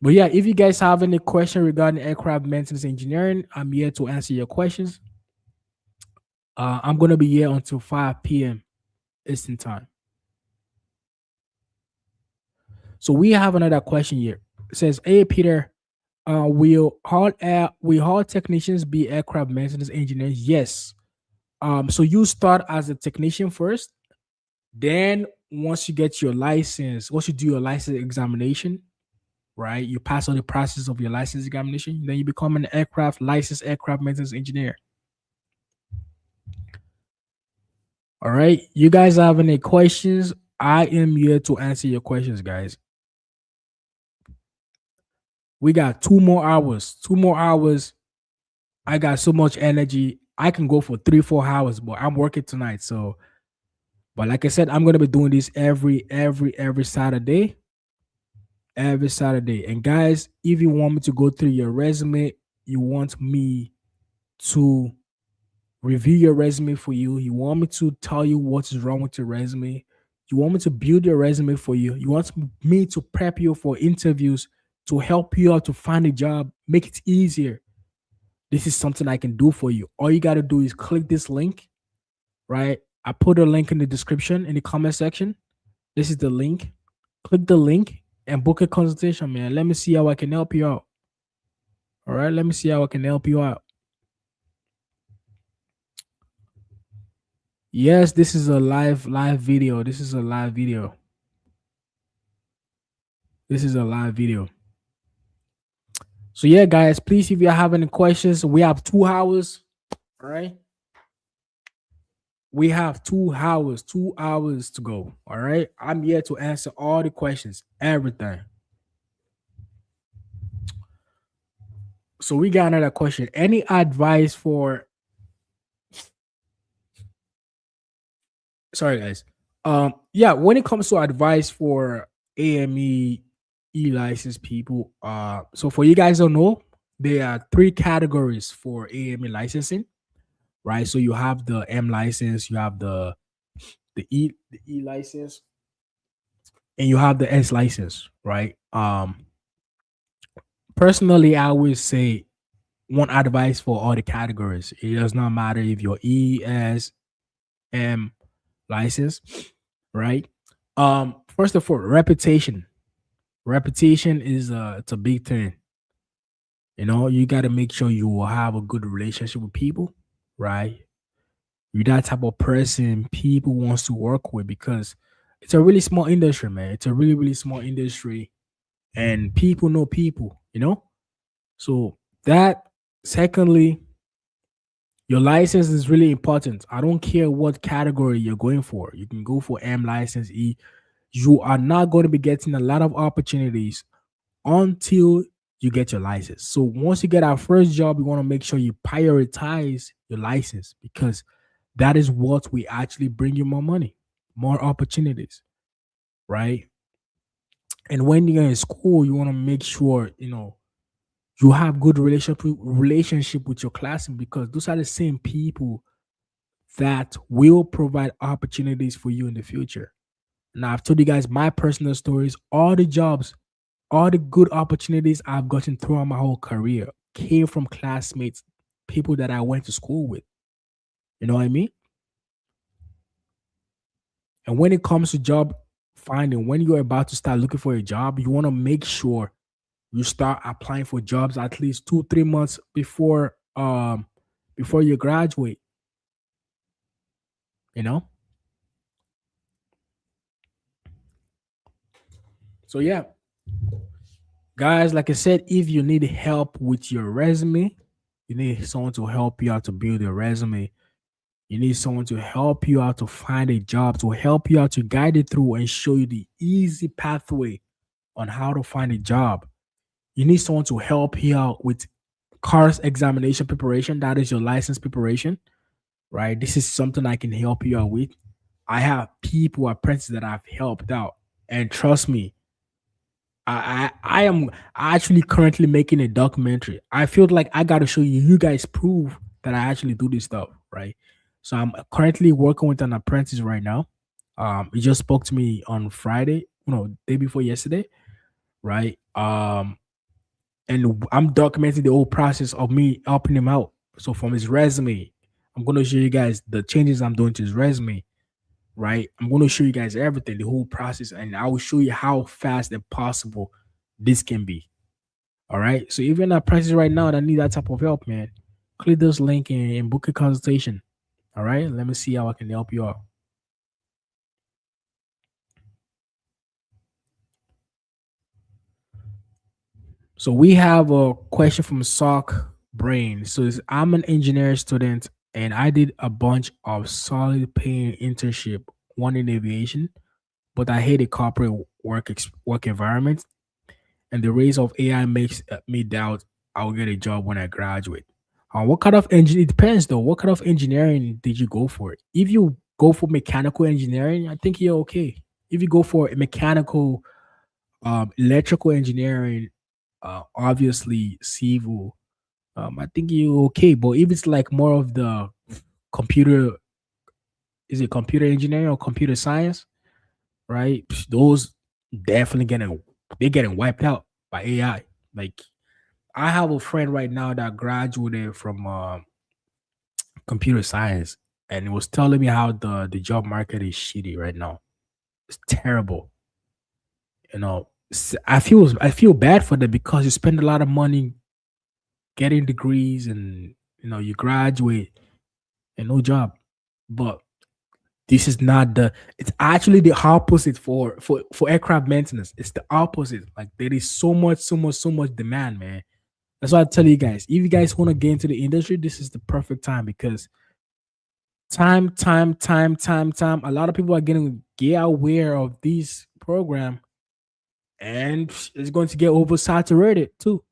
But yeah, if you guys have any question regarding aircraft maintenance engineering, I'm here to answer your questions. I'm gonna be here until 5 p.m. Eastern time. So we have another question here. It says, "Hey Peter, will all technicians be aircraft maintenance engineers?" Yes. So you start as a technician first. Then once you get your license, once you do your license examination, right? You pass all the process of your license examination, then you become an licensed aircraft maintenance engineer. All right. You guys have any questions? I am here to answer your questions, guys. We got 2 more hours. 2 more hours. I got so much energy. I can go for 3, 4 hours, but I'm working tonight. So, but like I said, I'm gonna be doing this every Saturday. Every Saturday. And guys, if you want me to go through your resume, you want me to review your resume for you, you want me to tell you what is wrong with your resume, You want me to build your resume for you. You want me to prep you for interviews, to help you out to find a job, make it easier. This is something I can do for you. All you got to do is click this link, right? I put a link in the description in the comment section. This is the link. Click the link and book a consultation, man. Let me see how I can help you out. All right, let me see how I can help you out. Yes, this is a live video. This is a live video. This is a live video. So yeah, guys, please, if you have any questions, we have 2 hours. All right. We have 2 hours, 2 hours to go. All right. I'm here to answer all the questions, everything. So we got another question. Any advice for sorry guys. Yeah, when it comes to advice for AME license people, so for you guys don't know, there are three categories for AME licensing, right? So you have the M license, you have the E license, and you have the S license, right? Personally, I would say one advice for all the categories. It does not matter if you're E, S, M license, right? First of all, reputation. Reputation is it's a big thing. You know, you got to make sure you will have a good relationship with people, right? You're that type of person people wants to work with because it's a really small industry, man. It's a really small industry, and people know people. You know, so that. Secondly, your license is really important. I don't care what category you're going for. You can go for M license, E. You are not going to be getting a lot of opportunities until you get your license. So once you get our first job, you want to make sure you prioritize your license because that is what we actually bring you more money, more opportunities, right? And when you're in school, you want to make sure you have good relationship with your classmates because those are the same people that will provide opportunities for you in the future. Now, I've told you guys my personal stories, all the jobs, all the good opportunities I've gotten throughout my whole career came from classmates, people that I went to school with. You know what I mean? And when it comes to job finding, when you're about to start looking for a job, you want to make sure you start applying for jobs at least 2 3 months before you graduate. You know? So yeah, guys, like I said, if you need help with your resume, you need someone to help you out to build your resume. You need someone to help you out to find a job, to help you out to guide it through and show you the easy pathway on how to find a job. You need someone to help you out with cars examination preparation. That is your license preparation, right? This is something I can help you out with. I have people, apprentices that I've helped out. And trust me, I am actually currently making a documentary. I feel like I gotta show you, you guys prove that I actually do this stuff, right? So I'm currently working with an apprentice right now. He just spoke to me on Friday, day before yesterday, right? And I'm documenting the whole process of me helping him out. So from his resume, I'm gonna show you guys the changes I'm doing to his resume, right? I'm going to show you guys everything, the whole process, and I will show you how fast and possible this can be. All right. So if you're not practicing right now and I need that type of help, man, click this link and book a consultation. All right. Let me see how I can help you out. So we have a question from Sock Brain. So I'm an engineering student and I did a bunch of solid paying internship, one in aviation, but I hate a corporate work environment. And the rise of AI makes me doubt I'll get a job when I graduate. What kind of engineering? It depends though. What kind of engineering did you go for? If you go for mechanical engineering, I think you're okay. If you go for a mechanical, electrical engineering, obviously civil, I think you're okay. But if it's like more of the computer, is it computer engineering or computer science? right? Those definitely getting wiped out by AI. Like I have a friend right now that graduated from computer science, and he was telling me how the job market is shitty right now. It's terrible. I feel bad for them because you spend a lot of money getting degrees, and you graduate and no job. But this is not the it's actually the opposite for aircraft maintenance. It's the opposite. Like there is so much demand, man. That's why I tell you guys, if you guys want to get into the industry, this is the perfect time because time. A lot of people are getting get aware of this program, and it's going to get oversaturated too.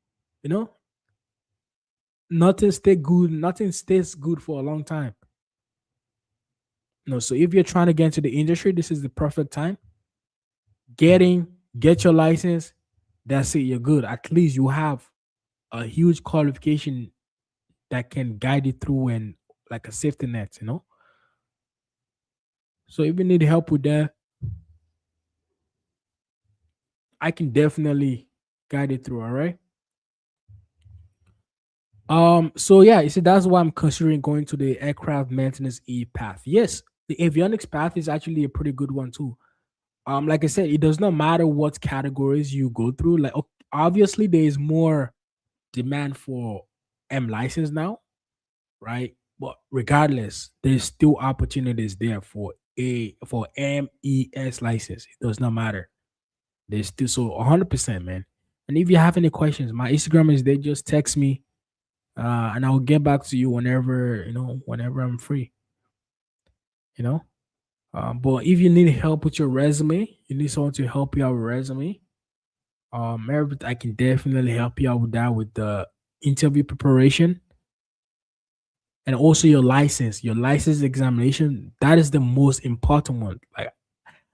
You know, nothing stays good for a long time. So if you're trying to get into the industry, this is the perfect time. Getting get your license, that's it, you're good. At least you have a huge qualification that can guide you through and like a safety net. So if you need help with that, I can definitely guide it through. All right. So yeah, you see, that's why I'm considering going to the aircraft maintenance E path. Yes, the avionics path is actually a pretty good one too. Like I said, it does not matter what categories you go through. Like obviously there is more demand for M license now, right? But regardless, there's still opportunities there for MES license. It does not matter. There's still, so 100%, man. And if you have any questions, my Instagram is there. Just text me, and I'll get back to you whenever I'm free. You know. But if you need help with your resume, you need someone to help you out with resume. Meredith, I can definitely help you out with that with the interview preparation and also your license examination. That is the most important one.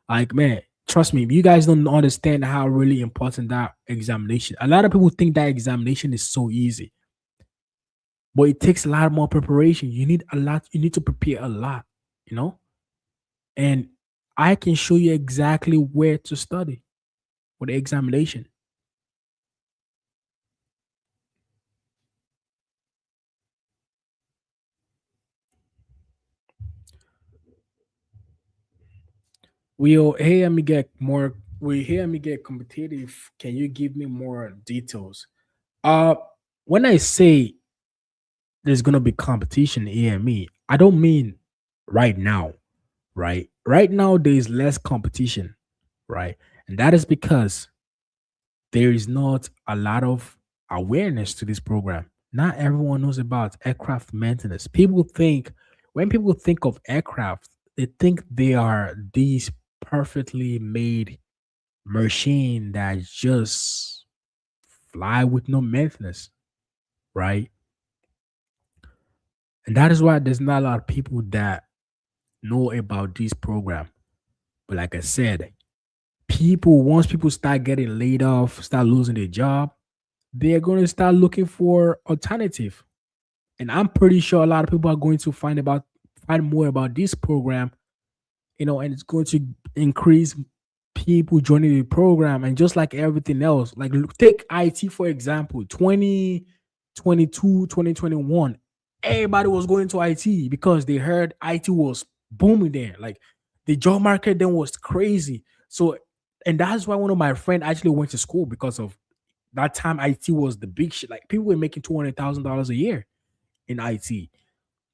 Like man, trust me, you guys don't understand how really important that examination. A lot of people think that examination is so easy, but it takes a lot more preparation. You need a lot. You need to prepare a lot. You know, and I can show you exactly where to study for the examination. Will hear me get more. We hear me get competitive. Can you give me more details? Uh, when I say there's gonna be competition in AME, I don't mean right now, right? Right now there's less competition, right? And that is because there is not a lot of awareness to this program. Not everyone knows about aircraft maintenance. When people think of aircraft, they think they are these perfectly made machine that just fly with no maintenance, right? And that is why there's not a lot of people that know about this program. But like I said, once people start getting laid off, start losing their job, they're going to start looking for alternative. And I'm pretty sure a lot of people are going to find more about this program, and it's going to increase people joining the program. And just like everything else, like take IT for example, 2022, 2021, everybody was going to IT because they heard IT was booming there. Like the job market then was crazy. So, and that's why one of my friend actually went to school because of that time. IT was the big shit. Like people were making $200,000 a year in IT.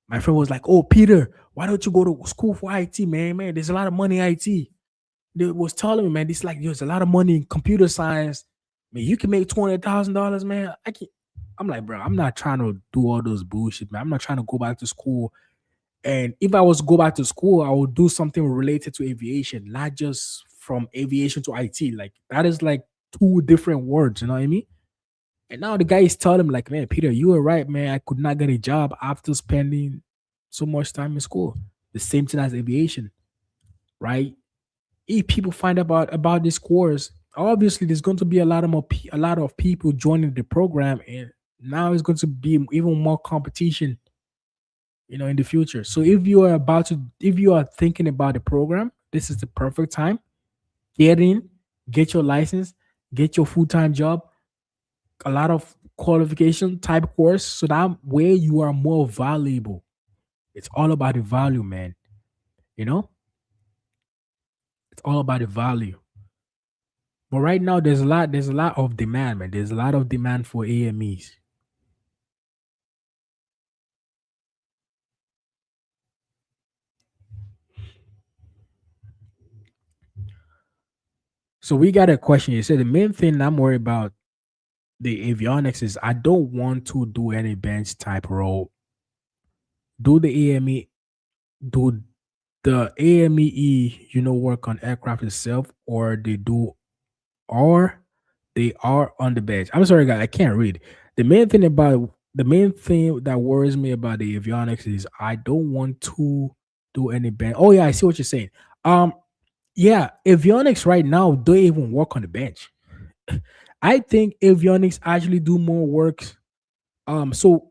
My friend was like, "Oh, Peter, why don't you go to school for IT, man? Man, there's a lot of money in IT." They was telling me, man, this like there's a lot of money in computer science. Man, you can make $200,000, man. I'm like, bro, I'm not trying to do all those bullshit, man. I'm not trying to go back to school. And if I was to go back to school, I would do something related to aviation, not just from aviation to IT. Like that is like two different words, you know what I mean? And now the guy is telling him, like, man, Peter, you were right, man. I could not get a job after spending so much time in school. The same thing as aviation, right? If people find about this course, obviously there's going to be a lot of people joining the program, and now it's going to be even more competition, in the future. So if you are thinking about the program, this is the perfect time. Get in, get your license, get your full time job, a lot of qualification type course, so that way you are more valuable. It's all about the value, man. You know, it's all about the value. But right now, there's a lot of demand, man. There's a lot of demand for AMEs. So we got a question. You said the main thing I'm worried about the avionics is I don't want to do any bench type role. Do the AME do the AME work on aircraft itself, or they are on the bench. I'm sorry, guys, I can't read. The main thing that worries me about the avionics is I don't want to do any bench. Oh yeah, I see what you're saying. Um, yeah, avionics right now don't even work on the bench. I think avionics actually do more work. So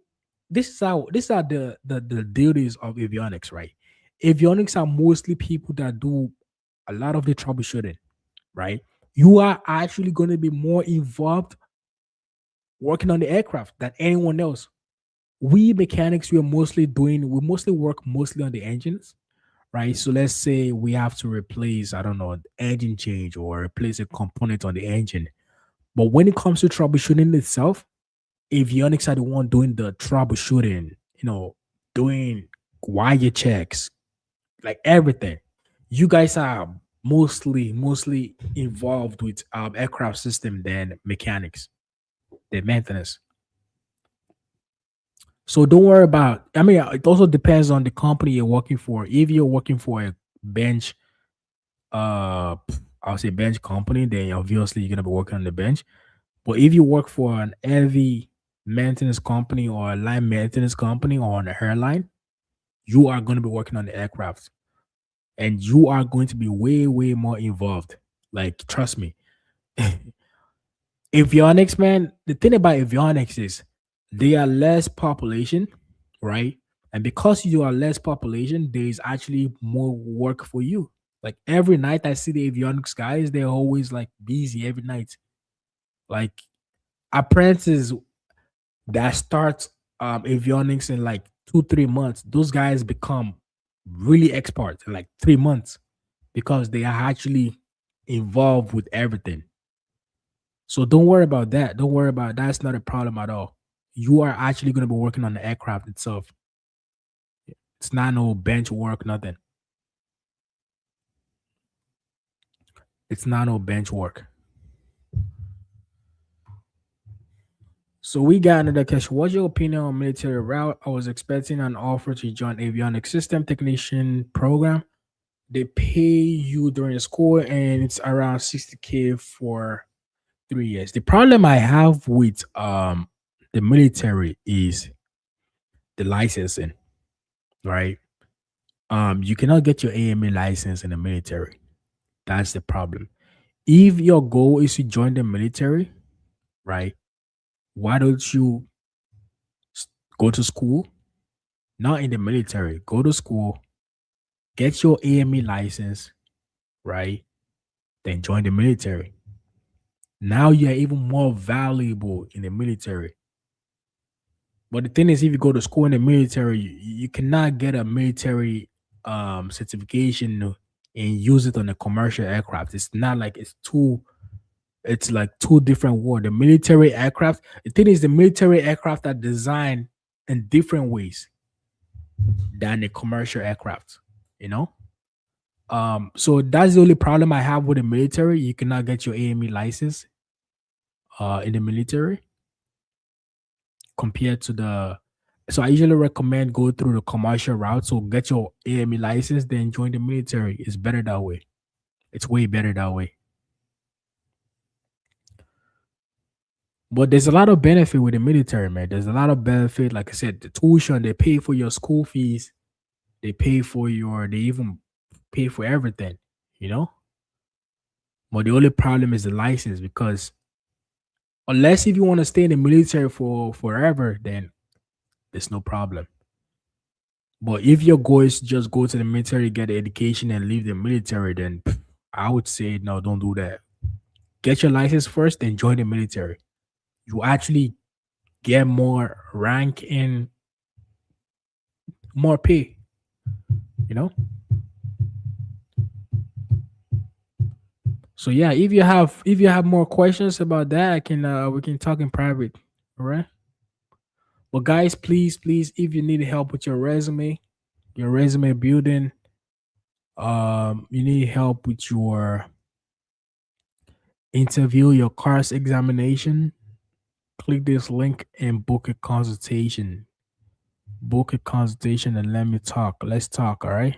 this are the duties of avionics, right? Avionics are mostly people that do a lot of the troubleshooting, right? You are actually going to be more involved working on the aircraft than anyone else. We mechanics, we mostly work mostly on the engines, right? So let's say we have to replace, I don't know, engine change or replace a component on the engine. But when it comes to troubleshooting itself, avionics are the one doing the troubleshooting, doing wire checks, like everything. You guys are mostly involved with aircraft system than mechanics, than maintenance. So don't worry about. I mean, it also depends on the company you're working for. If you're working for a bench, I'll say bench company, then obviously you're gonna be working on the bench. But if you work for an heavy maintenance company or a line maintenance company or on a airline, you are going to be working on the aircraft and you are going to be way more involved. Like, trust me. Avionics, man, the thing about avionics is they are less population, right? And because you are less population, there is actually more work for you. Like every night I see the avionics guys, they're always like busy every night. Like apprentices that start avionics in like 2 3 months, those guys become really experts in like 3 months because they are actually involved with everything. So don't worry about that. Don't worry about that's not a problem at all. You are actually going to be working on the aircraft itself. It's not no bench work, nothing. It's not no bench work. So we got another question. What's your opinion on military route? I was expecting an offer to join avionics system technician program. They pay you during school and it's around 60K for 3 years. The problem I have with the military is the licensing, right? You cannot get your AMA license in the military. That's the problem. If your goal is to join the military, right? Why don't you go to school? Not in the military. Go to school, get your AME license, right? Then join the military. Now you're even more valuable in the military. But the thing is, if you go to school in the military, you cannot get a military certification and use it on a commercial aircraft. It's not like it's like two different worlds. The military aircraft, the thing is, the military aircraft are designed in different ways than the commercial aircraft, you know? So that's the only problem I have with the military. You cannot get your AME license in the military compared to the. So I usually recommend go through the commercial route. So get your AME license, then join the military. It's better that way. It's way better that way. But there's a lot of benefit with the military, man. There's a lot of benefit. Like I said, the tuition, they pay for your school fees. They even pay for everything, you know? But the only problem is the license because unless if you want to stay in the military for forever, then there's no problem. But if your goal is just go to the military, get the education, and leave the military, then I would say no, don't do that. Get your license first, then join the military. You actually get more rank and more pay. You know. So yeah, if you have more questions about that, I can we can talk in private. All right. But guys, please, if you need help with your resume building, you need help with your interview, your CARS examination, click this link and book a consultation. Book a consultation and let me talk. Let's talk, all right?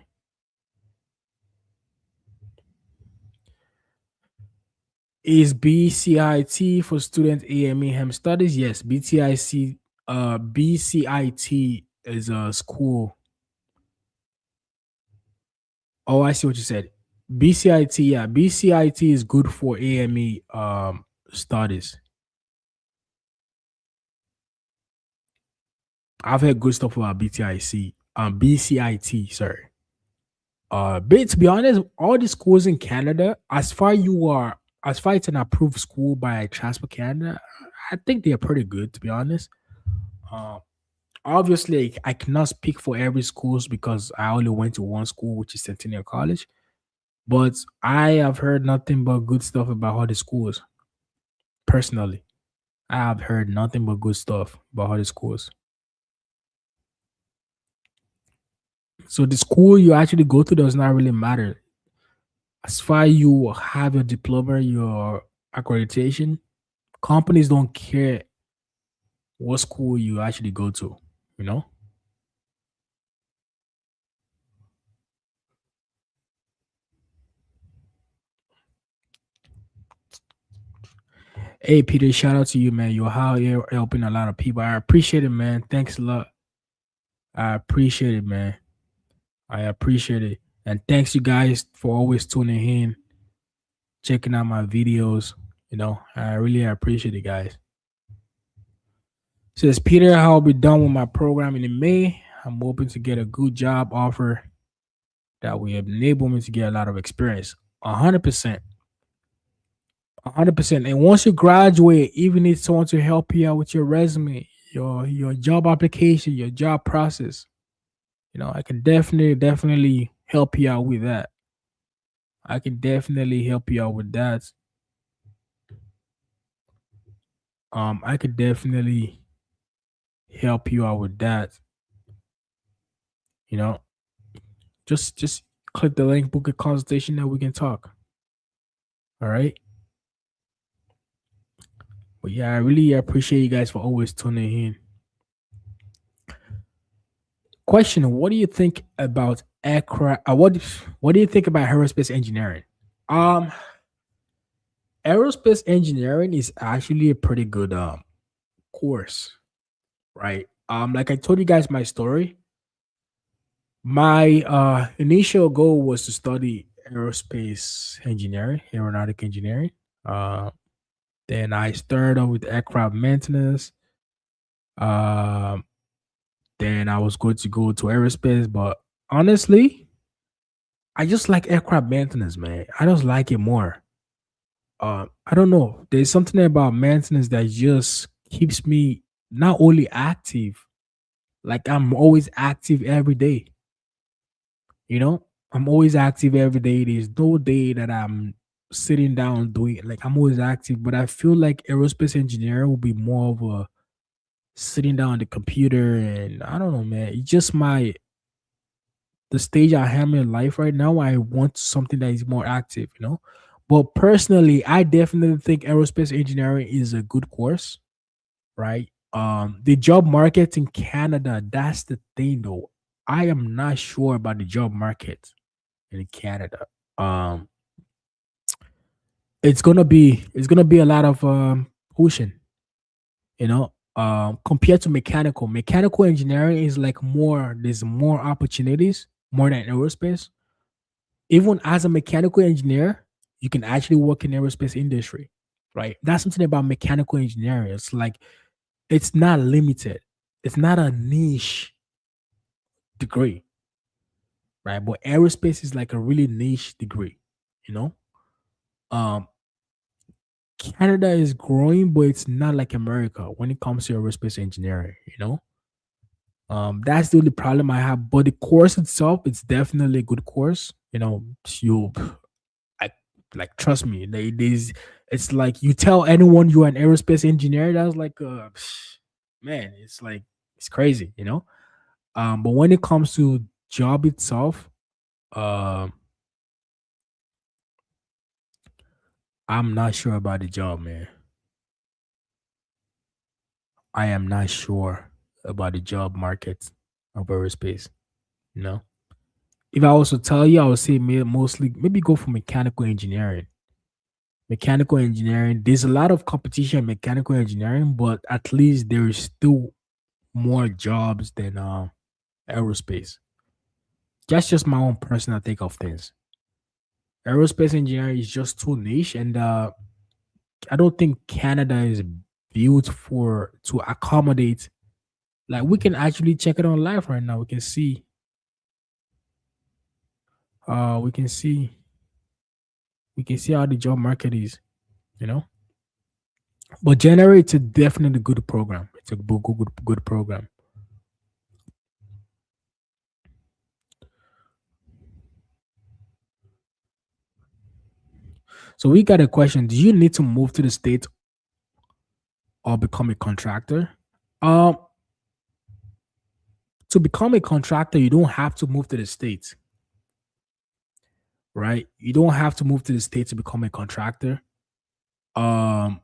Is BCIT for student AMEHM studies? Yes, BCIT is a school. Oh, I see what you said. BCIT, yeah, BCIT is good for AME studies. I've heard good stuff about BCIT, sorry. But to be honest, all the schools in Canada, as far it's an approved school by Transport Canada, I think they're pretty good. To be honest, uh, obviously I cannot speak for every schools because I only went to one school, which is Centennial College. But I have heard nothing but good stuff about all the schools. Personally, I have heard nothing but good stuff about all the schools. So the school you actually go to does not really matter. As far you have your diploma, your accreditation, companies don't care what school you actually go to, you know? Hey Peter, shout out to you, man. You're out here helping a lot of people. I appreciate it, man. Thanks a lot. I appreciate it, man. I appreciate it. And thanks you guys for always tuning in, checking out my videos. I really appreciate it, guys. Says Peter, I'll be done with my program in May. I'm hoping to get a good job offer that will enable me to get a lot of experience. 100%. 100%. And once you graduate, even need someone to help you out with your resume, your job application, your job process. I can definitely help you out with that. I can definitely help you out with that. I could definitely help you out with that. You know, just click the link, book a consultation, that we can talk. All right. But yeah, I really appreciate you guys for always tuning in. Question: What do you think about aircraft? What do you think about aerospace engineering? Um, Aerospace engineering is actually a pretty good course, right? Like I told you guys my story. My initial goal was to study aerospace engineering, aeronautic engineering. Uh, then I started off with aircraft maintenance. Um, then I was going to go to aerospace, but honestly, I just like aircraft maintenance, man. I just like it more. I don't know. There's something about maintenance that just keeps me not only active, like I'm always active every day. You know, I'm always active every day. There's no day that I'm sitting down doing it. Like I'm always active, but I feel like aerospace engineer will be more of a sitting down on the computer, and I don't know, man. It's just the stage I am in life right now. I want something that is more active, you know. But personally, I definitely think aerospace engineering is a good course, right? The job market in Canada, that's the thing though. I am not sure about the job market in Canada. Um, it's gonna be a lot of pushing, compared to mechanical. Mechanical engineering is like more. There's more opportunities more than aerospace. Even as a mechanical engineer, you can actually work in aerospace industry, right? That's something about mechanical engineering. It's like it's not limited. It's not a niche degree, right? But aerospace is like a really niche degree, you know. Um, Canada is growing, but it's not like America when it comes to aerospace engineering. That's the only problem I have. But the course itself, it's definitely a good course. You, I like trust me. It's like you tell anyone you're an aerospace engineer. That's like, man, it's like it's crazy. But when it comes to job itself, um, I'm not sure about the job, man. I am not sure about the job market of aerospace. You know, if I was to tell you, I would say mostly maybe go for mechanical engineering. Mechanical engineering, there's a lot of competition in mechanical engineering, but at least there is still more jobs than aerospace. That's just my own personal take of things. Aerospace engineering is just too niche, and I don't think Canada is built for to accommodate. Like we can actually check it on live right now. We can see we can see how the job market is. You know, but generally, it's a definitely good program. It's a good program. So we got a question: do you need to move to the states or become a contractor? Um, to become a contractor, you don't have to move to the states, right? You don't have to move to the states to become a contractor. Um,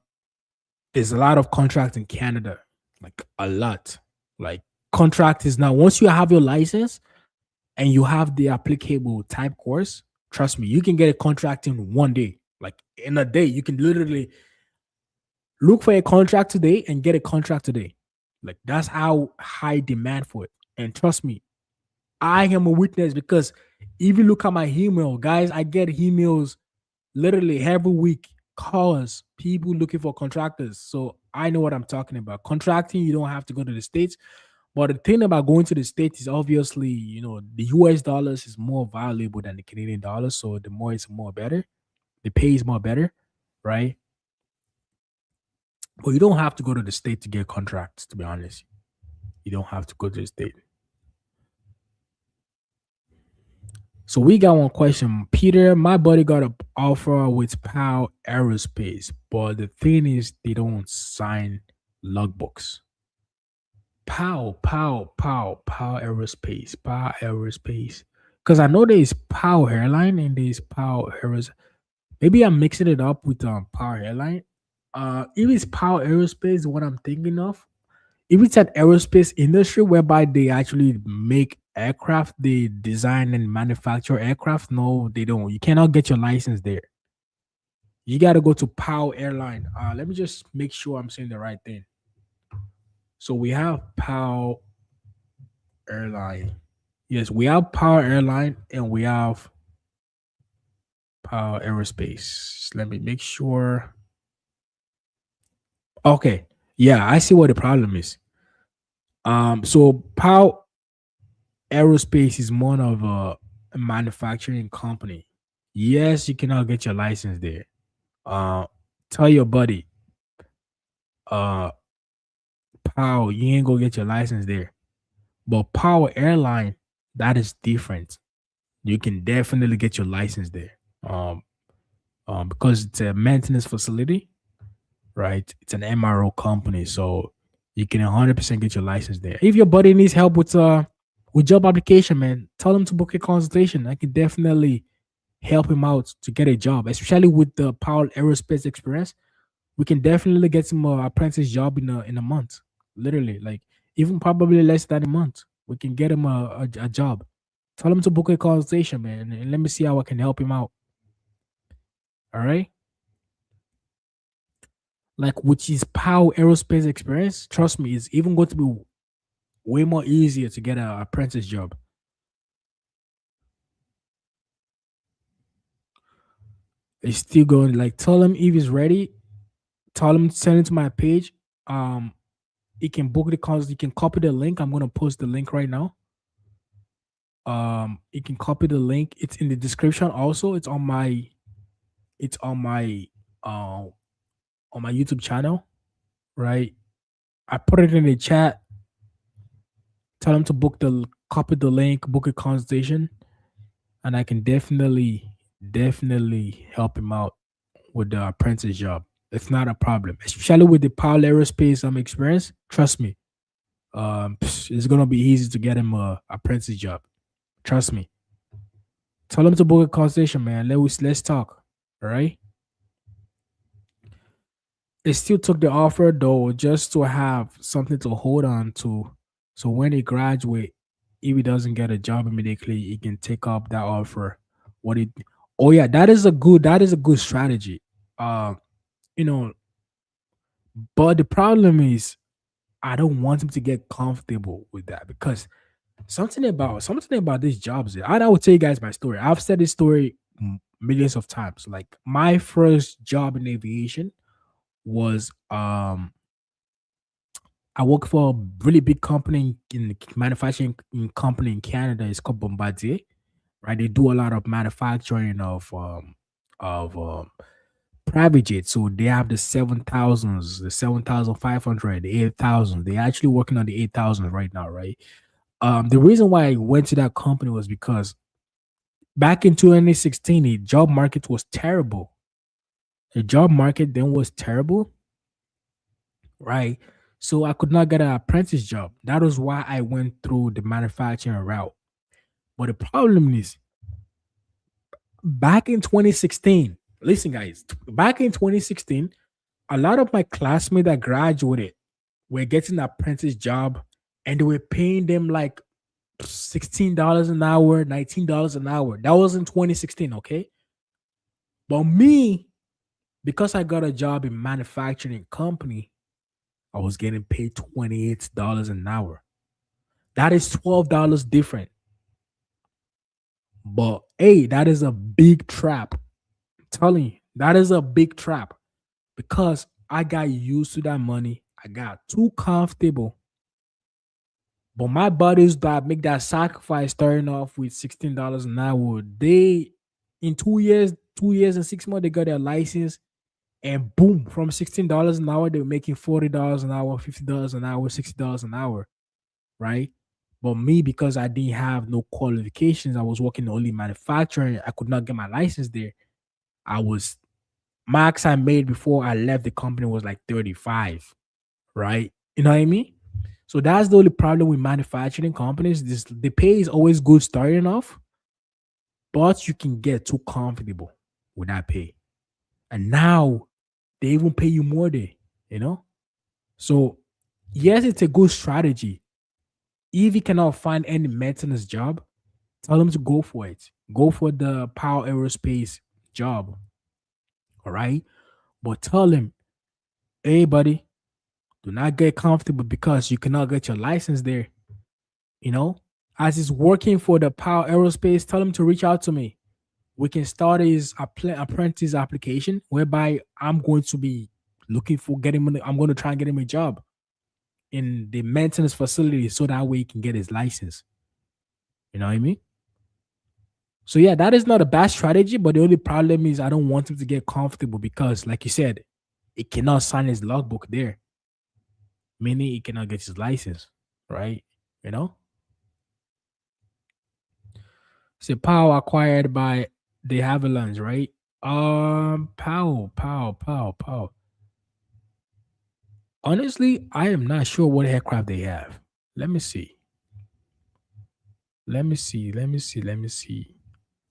there's a lot of contracts in Canada, like a lot. Like contract is now once you have your license and you have the applicable type course, trust me, you can get a contract in one day. Like in a day, you can literally look for a contract today and get a contract today. Like that's how high demand for it. And trust me, I am a witness because if you look at my email, guys, I get emails literally every week, calls, people looking for contractors. So I know what I'm talking about. Contracting, you don't have to go to the States. But the thing about going to the States is obviously, the US dollars is more valuable than the Canadian dollars. So the more it's more better. The pay is more better, right? But you don't have to go to the state to get contracts, to be honest. You don't have to go to the state. So we got one question. Peter, my buddy got an offer with POW Aerospace, but the thing is they don't sign logbooks. POW Aerospace, POW Aerospace. Because I know there's POW Airline and there's POW Aerospace. Maybe I'm mixing it up with POW Airline. If it's POW Aerospace, what I'm thinking of, if it's an aerospace industry whereby they actually make aircraft, they design and manufacture aircraft, no, they don't. You cannot get your license there. You got to go to POW Airline. Let me just make sure I'm saying the right thing. So we have POW Airline. Yes, we have POW Airline and we have POW Aerospace. Let me make sure. Okay. Yeah, I see what the problem is. So POW Aerospace is more of a manufacturing company. Yes, you cannot get your license there. Uh, tell your buddy, uh, Power, you ain't go get your license there. But Power Airline, that is different. You can definitely get your license there. Because it's a maintenance facility, right? It's an MRO company, so you can 100% get your license there. If your buddy needs help with job application, man, tell him to book a consultation. I can definitely help him out to get a job, especially with the Powell Aerospace Express. We can definitely get some apprentice job in a month, literally, like even probably less than a month. We can get him a job. Tell him to book a consultation, man, and let me see how I can help him out. All right, like which is Powell Aerospace Experience. Trust me, it's even going to be way more easier to get a apprentice job. It's still going. Like tell him if he's ready. Tell him to send it to my page. Um, he can book the calls. You can copy the link. I'm gonna post the link right now. You can copy the link. It's in the description. Also, it's on my It's on my YouTube channel, right? I put it in the chat. Tell them to copy the link, book a consultation, and I can definitely help him out with the apprentice job. It's not a problem, especially with the Powell Aerospace experience. Trust me, it's gonna be easy to get him a apprentice job. Trust me. Tell him to book a consultation, man. Let's talk. All right. They still took the offer though, just to have something to hold on to. So when he graduate, if he doesn't get a job immediately, he can take up that offer. What it? Oh yeah, that is a good strategy. Uh, you know, but the problem is I don't want him to get comfortable with that because something about these jobs. I will tell you guys my story. I've said this story millions of times. Like my first job in aviation was I work for a really big company in manufacturing company in Canada. It's called Bombardier, right? They do a lot of manufacturing of private jets. So they have the 7,000s, the 7,500, the 8,000. They're actually working on the 8,000 right now, right? The reason why I went to that company was because back in 2016, the job market was terrible. The job market then was terrible, right? So I could not get an apprentice job. That was why I went through the manufacturing route. But the problem is, back in 2016, listen, guys, back in 2016, a lot of my classmates that graduated were getting an apprentice job and they were paying them like $16 an hour, $19 an hour. That was in 2016, okay? But me, because I got a job in manufacturing company, I was getting paid $28 an hour. That is $12 different. But hey, that is a big trap. I'm telling you, that is a big trap because I got used to that money. I got too comfortable. But my buddies that make that sacrifice starting off with $16 an hour, they in 2 years, 2 years and 6 months, they got their license and boom, from $16 an hour, they were making $40 an hour, $50 an hour, $60 an hour, right? But me, because I didn't have no qualifications, I was working only manufacturing. I could not get my license there. I was max I made before I left the company was like 35, right? You know what I mean? So that's the only problem with manufacturing companies. This the pay is always good starting off, but you can get too comfortable with that pay. And now they even pay you more there, you know? So yes, it's a good strategy. If you cannot find any maintenance job, tell them to go for it. Go for the Power Aerospace job. All right. But tell them, hey, buddy, do not get comfortable because you cannot get your license there. You know, as he's working for the Power Aerospace, tell him to reach out to me. We can start his apprentice application whereby I'm going to be looking for getting him, I'm going to try and get him a job in the maintenance facility so that way he can get his license. You know what I mean? So yeah, that is not a bad strategy, but the only problem is I don't want him to get comfortable because, like you said, he cannot sign his logbook there, meaning he cannot get his license, right? You know, so Powell acquired by the Avalanche, right? Powell. Honestly, I am not sure what aircraft they have. Let me see. Let me see.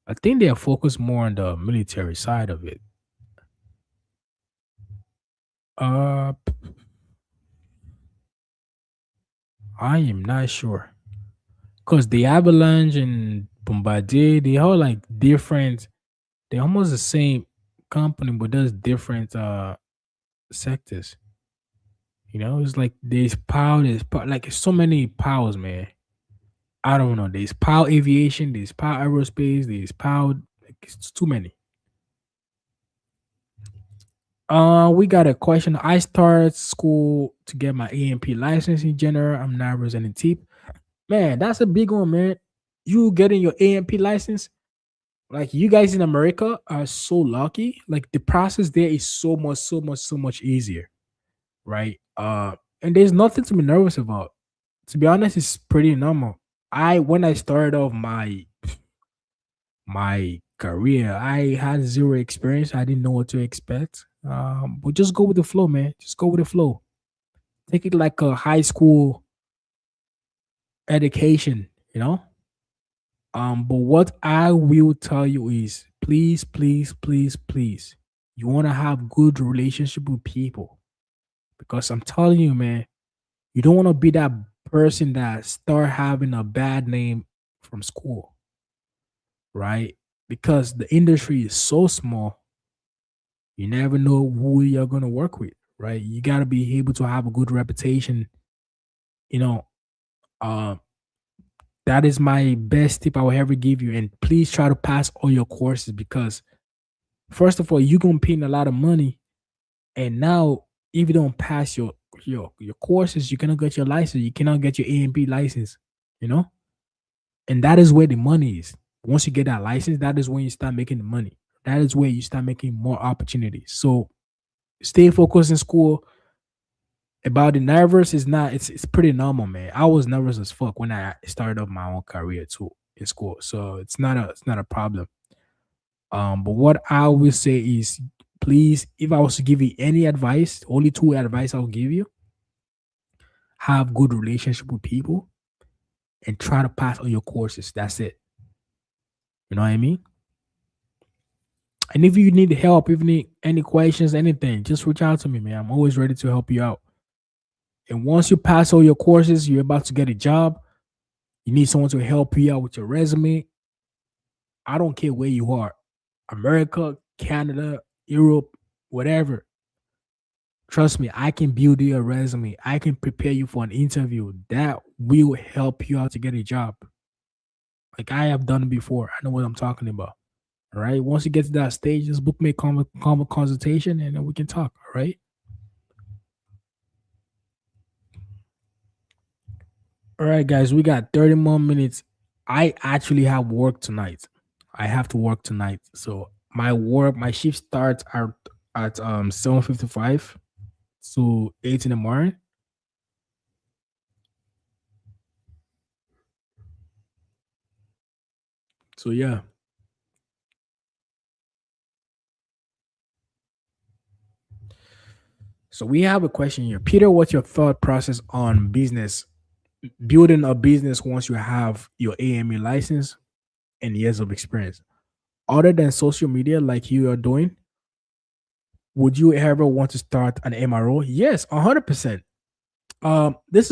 I think they are focused more on the military side of it. Uh, I am not sure. Because the Avalanche and Bombardier, they all like different. They're almost the same company, but there's different sectors. You know, it's like like so many powers, man. I don't know. There's Power Aviation, there's Power Aerospace, there's Power. Like, it's too many. We got a question. I started school to get my AMP license in general. I'm not representing TEEP. Man, that's a big one, man. You getting your AMP license? Like you guys in America are so lucky. Like the process there is so much, so much, so much easier, right? And there's nothing to be nervous about. To be honest, it's pretty normal. I when I started off my career, I had zero experience. I didn't know what to expect. But just go with the flow, man. Just go with the flow. Take it like a high school education, you know. But what I will tell you is, please, please, please, please, you want to have good relationship with people because I'm telling you, man, you don't want to be that person that start having a bad name from school, right? Because the industry is so small, you never know who you're gonna work with, right? You gotta be able to have a good reputation. You know, uh, that is my best tip I will ever give you. And please try to pass all your courses because first of all, you're gonna pay a lot of money, and now if you don't pass your courses, you cannot get your license. You cannot get your A and B license. You know, and that is where the money is. Once you get that license, that is when you start making the money. That is where you start making more opportunities. So stay focused in school. About the nervous is not. It's pretty normal, man. I was nervous as fuck when I started up my own career too in school. So it's not a problem. But what I will say is, please, if I was to give you any advice, only two advice I'll give you: have good relationship with people and try to pass all your courses. That's it. You know what I mean? And if you need help, if you need any questions, anything, just reach out to me, man. I'm always ready to help you out. And once you pass all your courses, you're about to get a job. You need someone to help you out with your resume. I don't care where you are, America, Canada, Europe, whatever. Trust me, I can build you a resume. I can prepare you for an interview that will help you out to get a job. Like I have done before. I know what I'm talking about. All right. Once you get to that stage, just book me a consultation and then we can talk. All right. All right, guys. We got 30 more minutes. I actually have work tonight. I have to work tonight. So my shift starts at 7:55 to 8 in the morning. So yeah. So we have a question here. Peter, what's your thought process on building a business once you have your AME license and years of experience? Other than social media like you are doing, would you ever want to start an MRO? Yes, 100%. This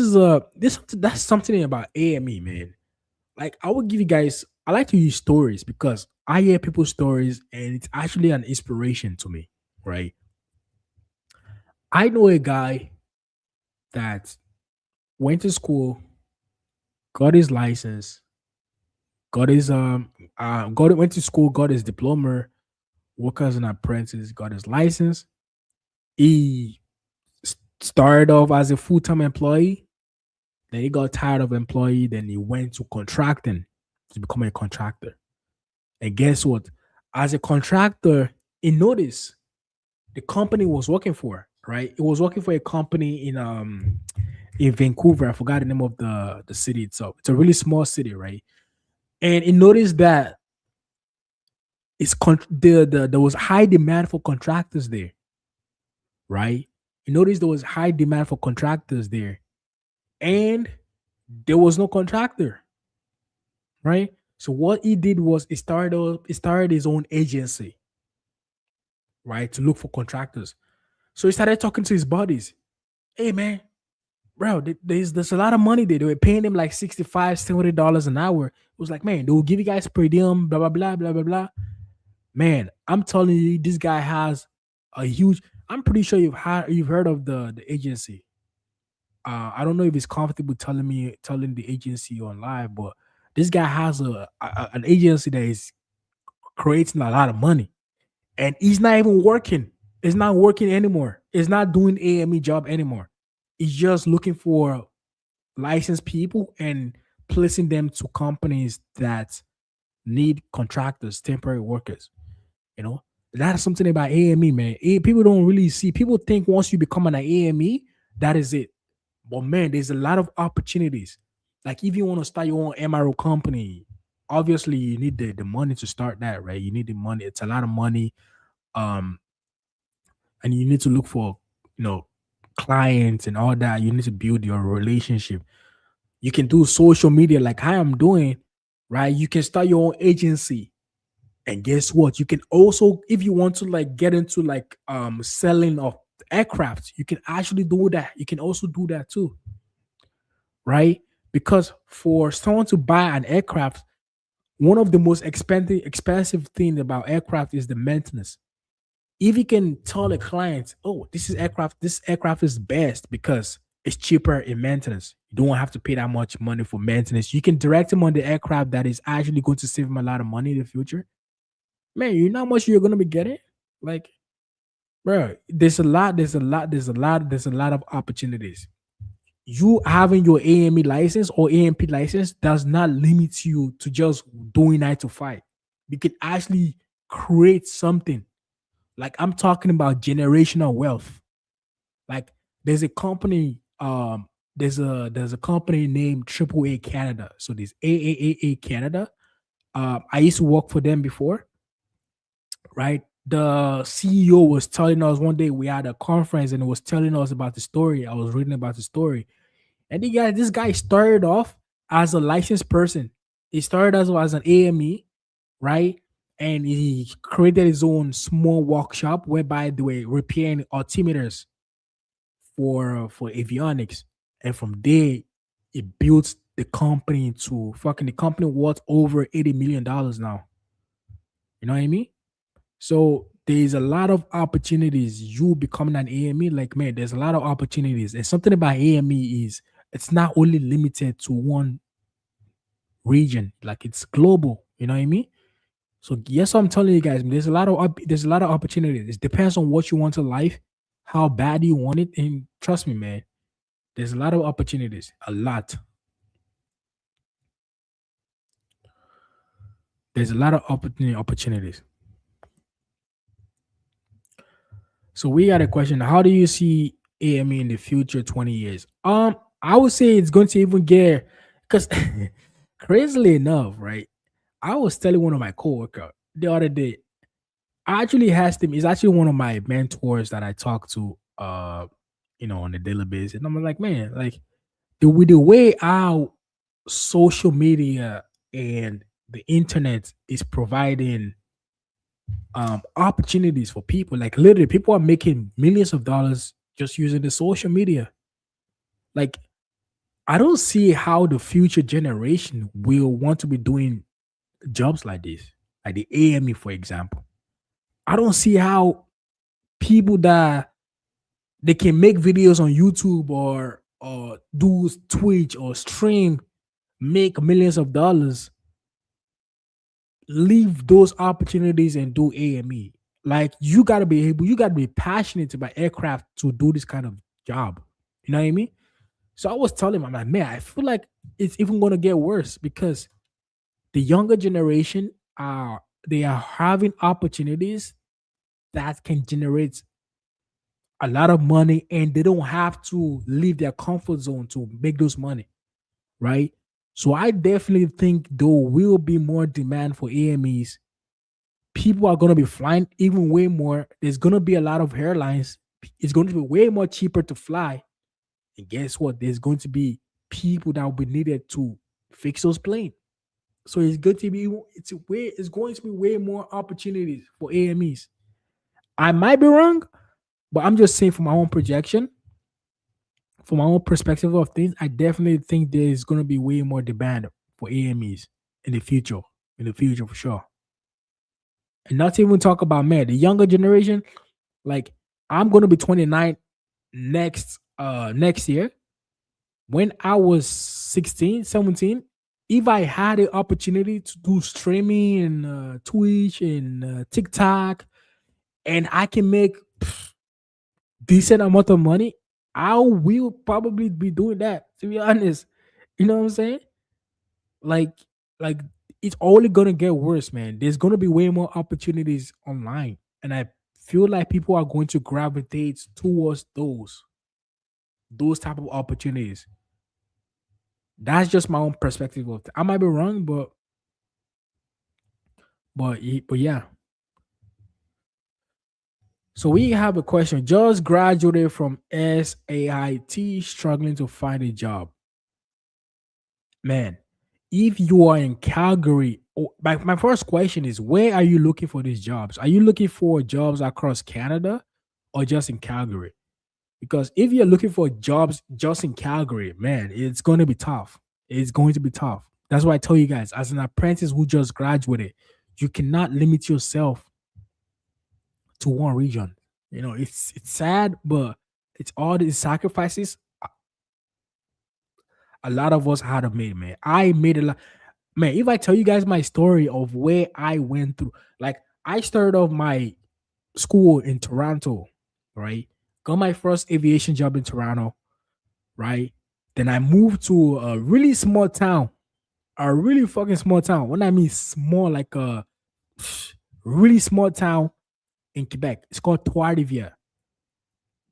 that's something about AME, man. Like I would give you guys, I like to use stories because I hear people's stories and it's actually an inspiration to me, right? I know a guy that went to school, got his license, got his got went to school, got his diploma, worked as an apprentice, got his license. He started off as a full-time employee, then he got tired of employee, then he went to contracting to become a contractor. And guess what? As a contractor, he noticed the company was working for, right? It was working for a company in Vancouver. I forgot the name of the city itself. It's a really small city, right? And he noticed that there was high demand for contractors there, right? He noticed there was high demand for contractors there, and there was no contractor, right? So what he did was he started his own agency, right, to look for contractors. So he started talking to his buddies. Hey man, bro, there's a lot of money there. They were paying him like 65, $70 an hour. It was like, man, they will give you guys per diem, blah blah blah blah blah blah. Man, I'm telling you, this guy has a huge. I'm pretty sure you've heard of the agency. I don't know if it's comfortable telling the agency on live, but this guy has an agency that is creating a lot of money, and he's not even working. It's not working anymore. It's not doing AME job anymore. He's just looking for licensed people and placing them to companies that need contractors, temporary workers. You know, that's something about AME, man. People don't really see. People think once you become an AME, that is it. But man, there's a lot of opportunities. Like if you want to start your own MRO company, obviously you need the money to start that, right? You need the money. It's a lot of money. Um, and you need to look for, you know, clients and all that. You need to build your relationship. You can do social media like I am doing, right? You can start your own agency. And guess what? You can also, if you want to like get into like selling of aircraft, you can actually do that. You can also do that too, right? Because for someone to buy an aircraft, one of the most expensive thing about aircraft is the maintenance. If you can tell a client, oh, this aircraft is best because it's cheaper in maintenance. You don't have to pay that much money for maintenance. You can direct them on the aircraft that is actually going to save them a lot of money in the future. Man, you know how much you're gonna be getting? Like, bro, there's a lot of opportunities. You having your AME license or AMP license does not limit you to just doing 9 to 5. You can actually create something. Like I'm talking about generational wealth. Like there's a company, there's a company named Triple A Canada. So there's AAA Canada. I used to work for them before, right? The CEO was telling us one day we had a conference and it was telling us about the story. I was reading about the story. And this guy started off as a licensed person. He started as an AME, right? And he created his own small workshop whereby they were repairing altimeters for avionics. And from there, it built the company to fucking the company worth over $80 million now. You know what I mean? So there's a lot of opportunities. You becoming an AME, like man, there's a lot of opportunities. And something about AME is it's not only limited to one region, like it's global. You know what I mean? So yes, I'm telling you guys, there's a lot of opportunities. It depends on what you want in life, how bad you want it, and trust me, man, there's a lot of opportunities. A lot. There's a lot of opportunities. So we got a question. How do you see AME in the future 20 years? I would say it's going to even get because crazily enough, right? I was telling one of my coworker the other day. I actually asked him, he's actually one of my mentors that I talk to on a daily basis. And I'm like, man, like with the way our social media and the internet is providing opportunities for people. Like literally, people are making millions of dollars just using the social media. Like I don't see how the future generation will want to be doing jobs like this, like the AME, for example. I don't see how people that they can make videos on YouTube or do Twitch or stream, make millions of dollars, leave those opportunities and do AME. Like you gotta be passionate about aircraft to do this kind of job. You know what I mean? So I was telling him, I'm like, man, I feel like it's even gonna get worse because the younger generation are they are having opportunities that can generate a lot of money and they don't have to leave their comfort zone to make those money, right? So I definitely think there will be more demand for AMEs. People are going to be flying even way more. There's going to be a lot of airlines. It's going to be way more cheaper to fly. And guess what? There's going to be people that will be needed to fix those planes. So it's going to be way more opportunities for AMEs. I might be wrong, but I'm just saying from my own projection, from my own perspective of things, I definitely think there's going to be way more demand for AMEs in the future. In the future, for sure. And not to even talk about man, the younger generation. Like I'm going to be 29 next year. When I was 16, 17, if I had the opportunity to do streaming and Twitch and TikTok, and I can make decent amount of money, I will probably be doing that. To be honest, you know what I'm saying? Like, like it's only gonna get worse, man. There's gonna be way more opportunities online, and I feel like people are going to gravitate towards those type of opportunities. That's just my own perspective of it. I might be wrong, but yeah. So we have a question. Just graduated from SAIT, struggling to find a job. Man, if you are in Calgary, my first question is, where are you looking for these jobs? Are you looking for jobs across Canada or just in Calgary? Because if you're looking for jobs just in Calgary, man, it's going to be tough. It's going to be tough. That's why I tell you guys, as an apprentice who just graduated, you cannot limit yourself to one region. It's sad, but it's all the sacrifices a lot of us had to make, man. I made a lot. Man, if I tell you guys my story of where I went through, like I started off my school in Toronto, right? Got my first aviation job in Toronto, right? Then I moved to a really small town, a really fucking small town. When I mean small, like a really small town in Quebec. It's called Trois-Rivières.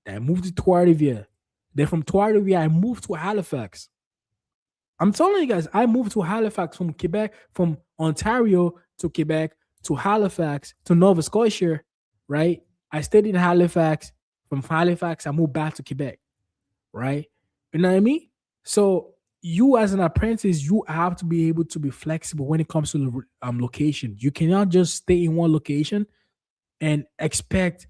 Then I moved to Trois-Rivières. Then from Trois-Rivières, I moved to Halifax. I'm telling you guys, I moved to Halifax from Quebec, from Ontario to Quebec to Halifax to Nova Scotia, right? I stayed in Halifax. From Halifax, I moved back to Quebec, right? You know what I mean? So you as an apprentice, you have to be able to be flexible when it comes to the location. You cannot just stay in one location and expect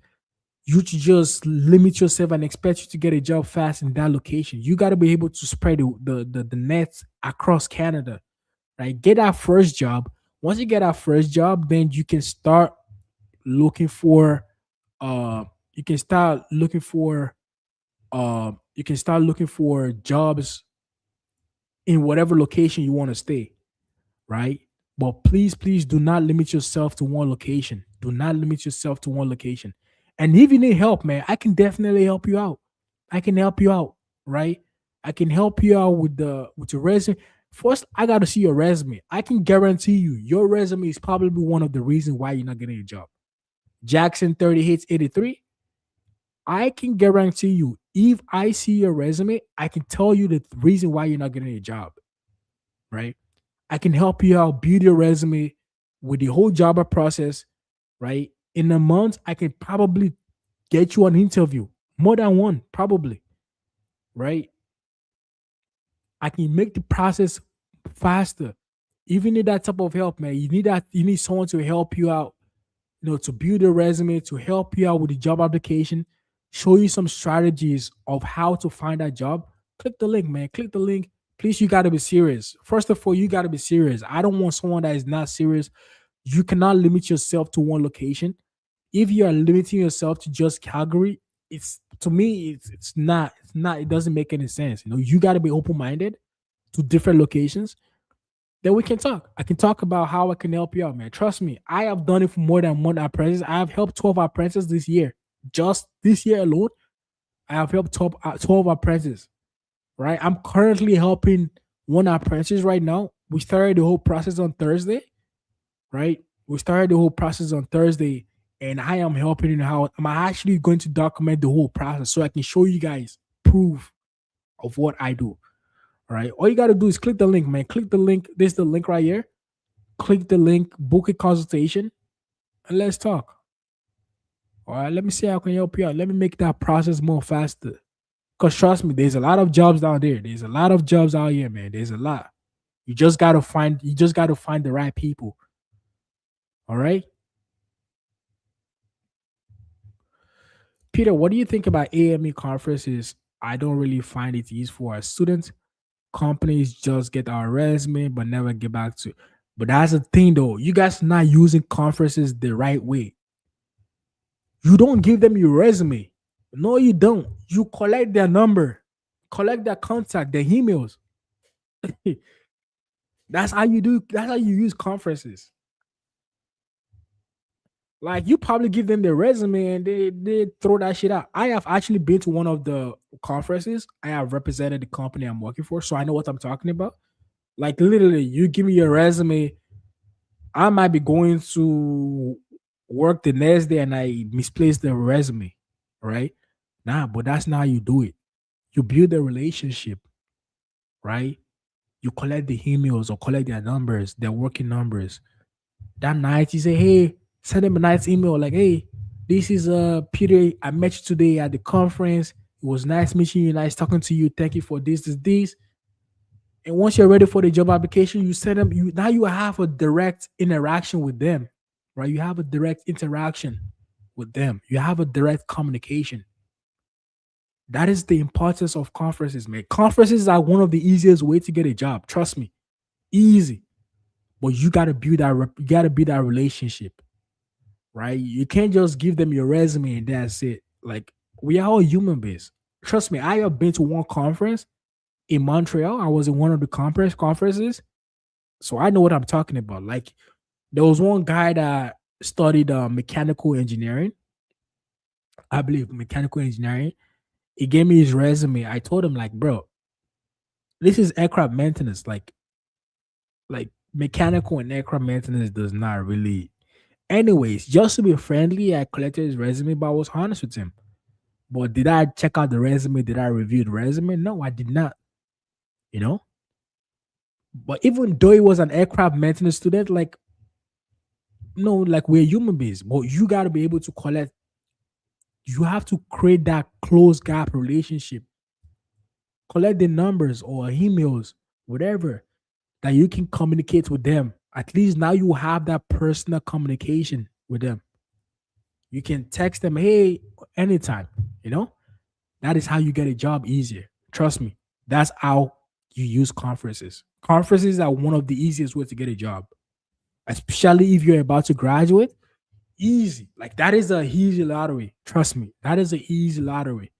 you to just limit yourself and expect you to get a job fast in that location. You got to be able to spread the nets across Canada, right? Get that first job. Once you get that first job, then looking for you can start looking for you can start looking for jobs in whatever location you want to stay, right? But please, please do not limit yourself to one location. Do not limit yourself to one location. And if you need help, man, I can definitely help you out. I can help you out, right? I can help you out with your resume. First, I got to see your resume. I can guarantee you, your resume is probably one of the reasons why you're not getting a job. Jackson 30 hits 83. I can guarantee you, if I see your resume, I can tell you the reason why you're not getting a job, right? I can help you out build your resume with the whole job process, right? In a month, I can probably get you an interview, more than one, probably, right? I can make the process faster. If you need that type of help, man, you need someone to help you out, to build a resume, to help you out with the job application, show you some strategies of how to find that job. Click the link, man. Click the link. Please, you got to be serious. First of all, you got to be serious. I don't want someone that is not serious. You cannot limit yourself to one location. If you are limiting yourself to just Calgary, it's to me, it's not, it doesn't make any sense. You got to be open minded to different locations. Then we can talk. I can talk about how I can help you out, man. Trust me, I have done it for more than one apprentice. I have helped 12 apprentices this year. Just this year alone, I have helped 12 apprentices, right? I'm currently helping one apprentice right now. We started the whole process on Thursday, right? We started the whole process on Thursday, and I am helping him out. I'm actually going to document the whole process so I can show you guys proof of what I do. All right. All you got to do is click the link, man. Click the link. This is the link right here. Click the link, book a consultation, and let's talk. All right. Let me see how I can help you out. Let me make that process more faster. Because trust me, there's a lot of jobs down there. There's a lot of jobs out here, man. There's a lot. You just gotta find the right people. All right. Peter, what do you think about AME conferences? I don't really find it useful as students. Companies just get our resume but never get back to. But that's the thing though. You guys not using conferences the right way. You don't give them your resume. No, you don't. You collect their number, collect their contact, their emails. That's how you do. That's how you use conferences. Like you probably give them their resume and they throw that shit out. I have actually been to one of the conferences. I have represented the company I'm working for, so I know what I'm talking about. Like literally, you give me your resume. I might be going to work the next day and I misplaced the resume, right? Nah, but that's not how you do it. You build a relationship, right? You collect the emails or collect their numbers, their working numbers. That night, you say, hey, send them a nice email like, hey, this is Peter. I met you today at the conference. It was nice meeting you, nice talking to you. Thank you for this. And once you're ready for the job application, you send them. You now you have a direct interaction with them, right? You have a direct interaction with them. You have a direct communication. That is the importance of conferences, man. Conferences are one of the easiest way to get a job. Trust me, easy. But you gotta build that. You gotta build that relationship, right? You can't just give them your resume and that's it. Like we are all human beings. Trust me, I have been to one conference in Montreal. I was in one of the conferences, so I know what I'm talking about. Like there was one guy that studied mechanical engineering. I believe mechanical engineering. He gave me his resume. I told him like, bro, this is aircraft maintenance. Like mechanical and aircraft maintenance does not really. Anyways, just to be friendly, I collected his resume, but I was honest with him. But did I check out the resume? Did I review the resume? No, I did not. You know. But even though he was an aircraft maintenance student, like no, like we're human beings. But you got to be able to collect. You have to create that close gap relationship. Collect the numbers or emails, whatever that you can communicate with them. At least now you have that personal communication with them. You can text them, hey, anytime. You know, that is how you get a job easier. Trust me. That's how you use conferences. Conferences are one of the easiest ways to get a job, especially if you're about to graduate. Easy. Like that is a easy lottery. Trust me. That is a easy lottery.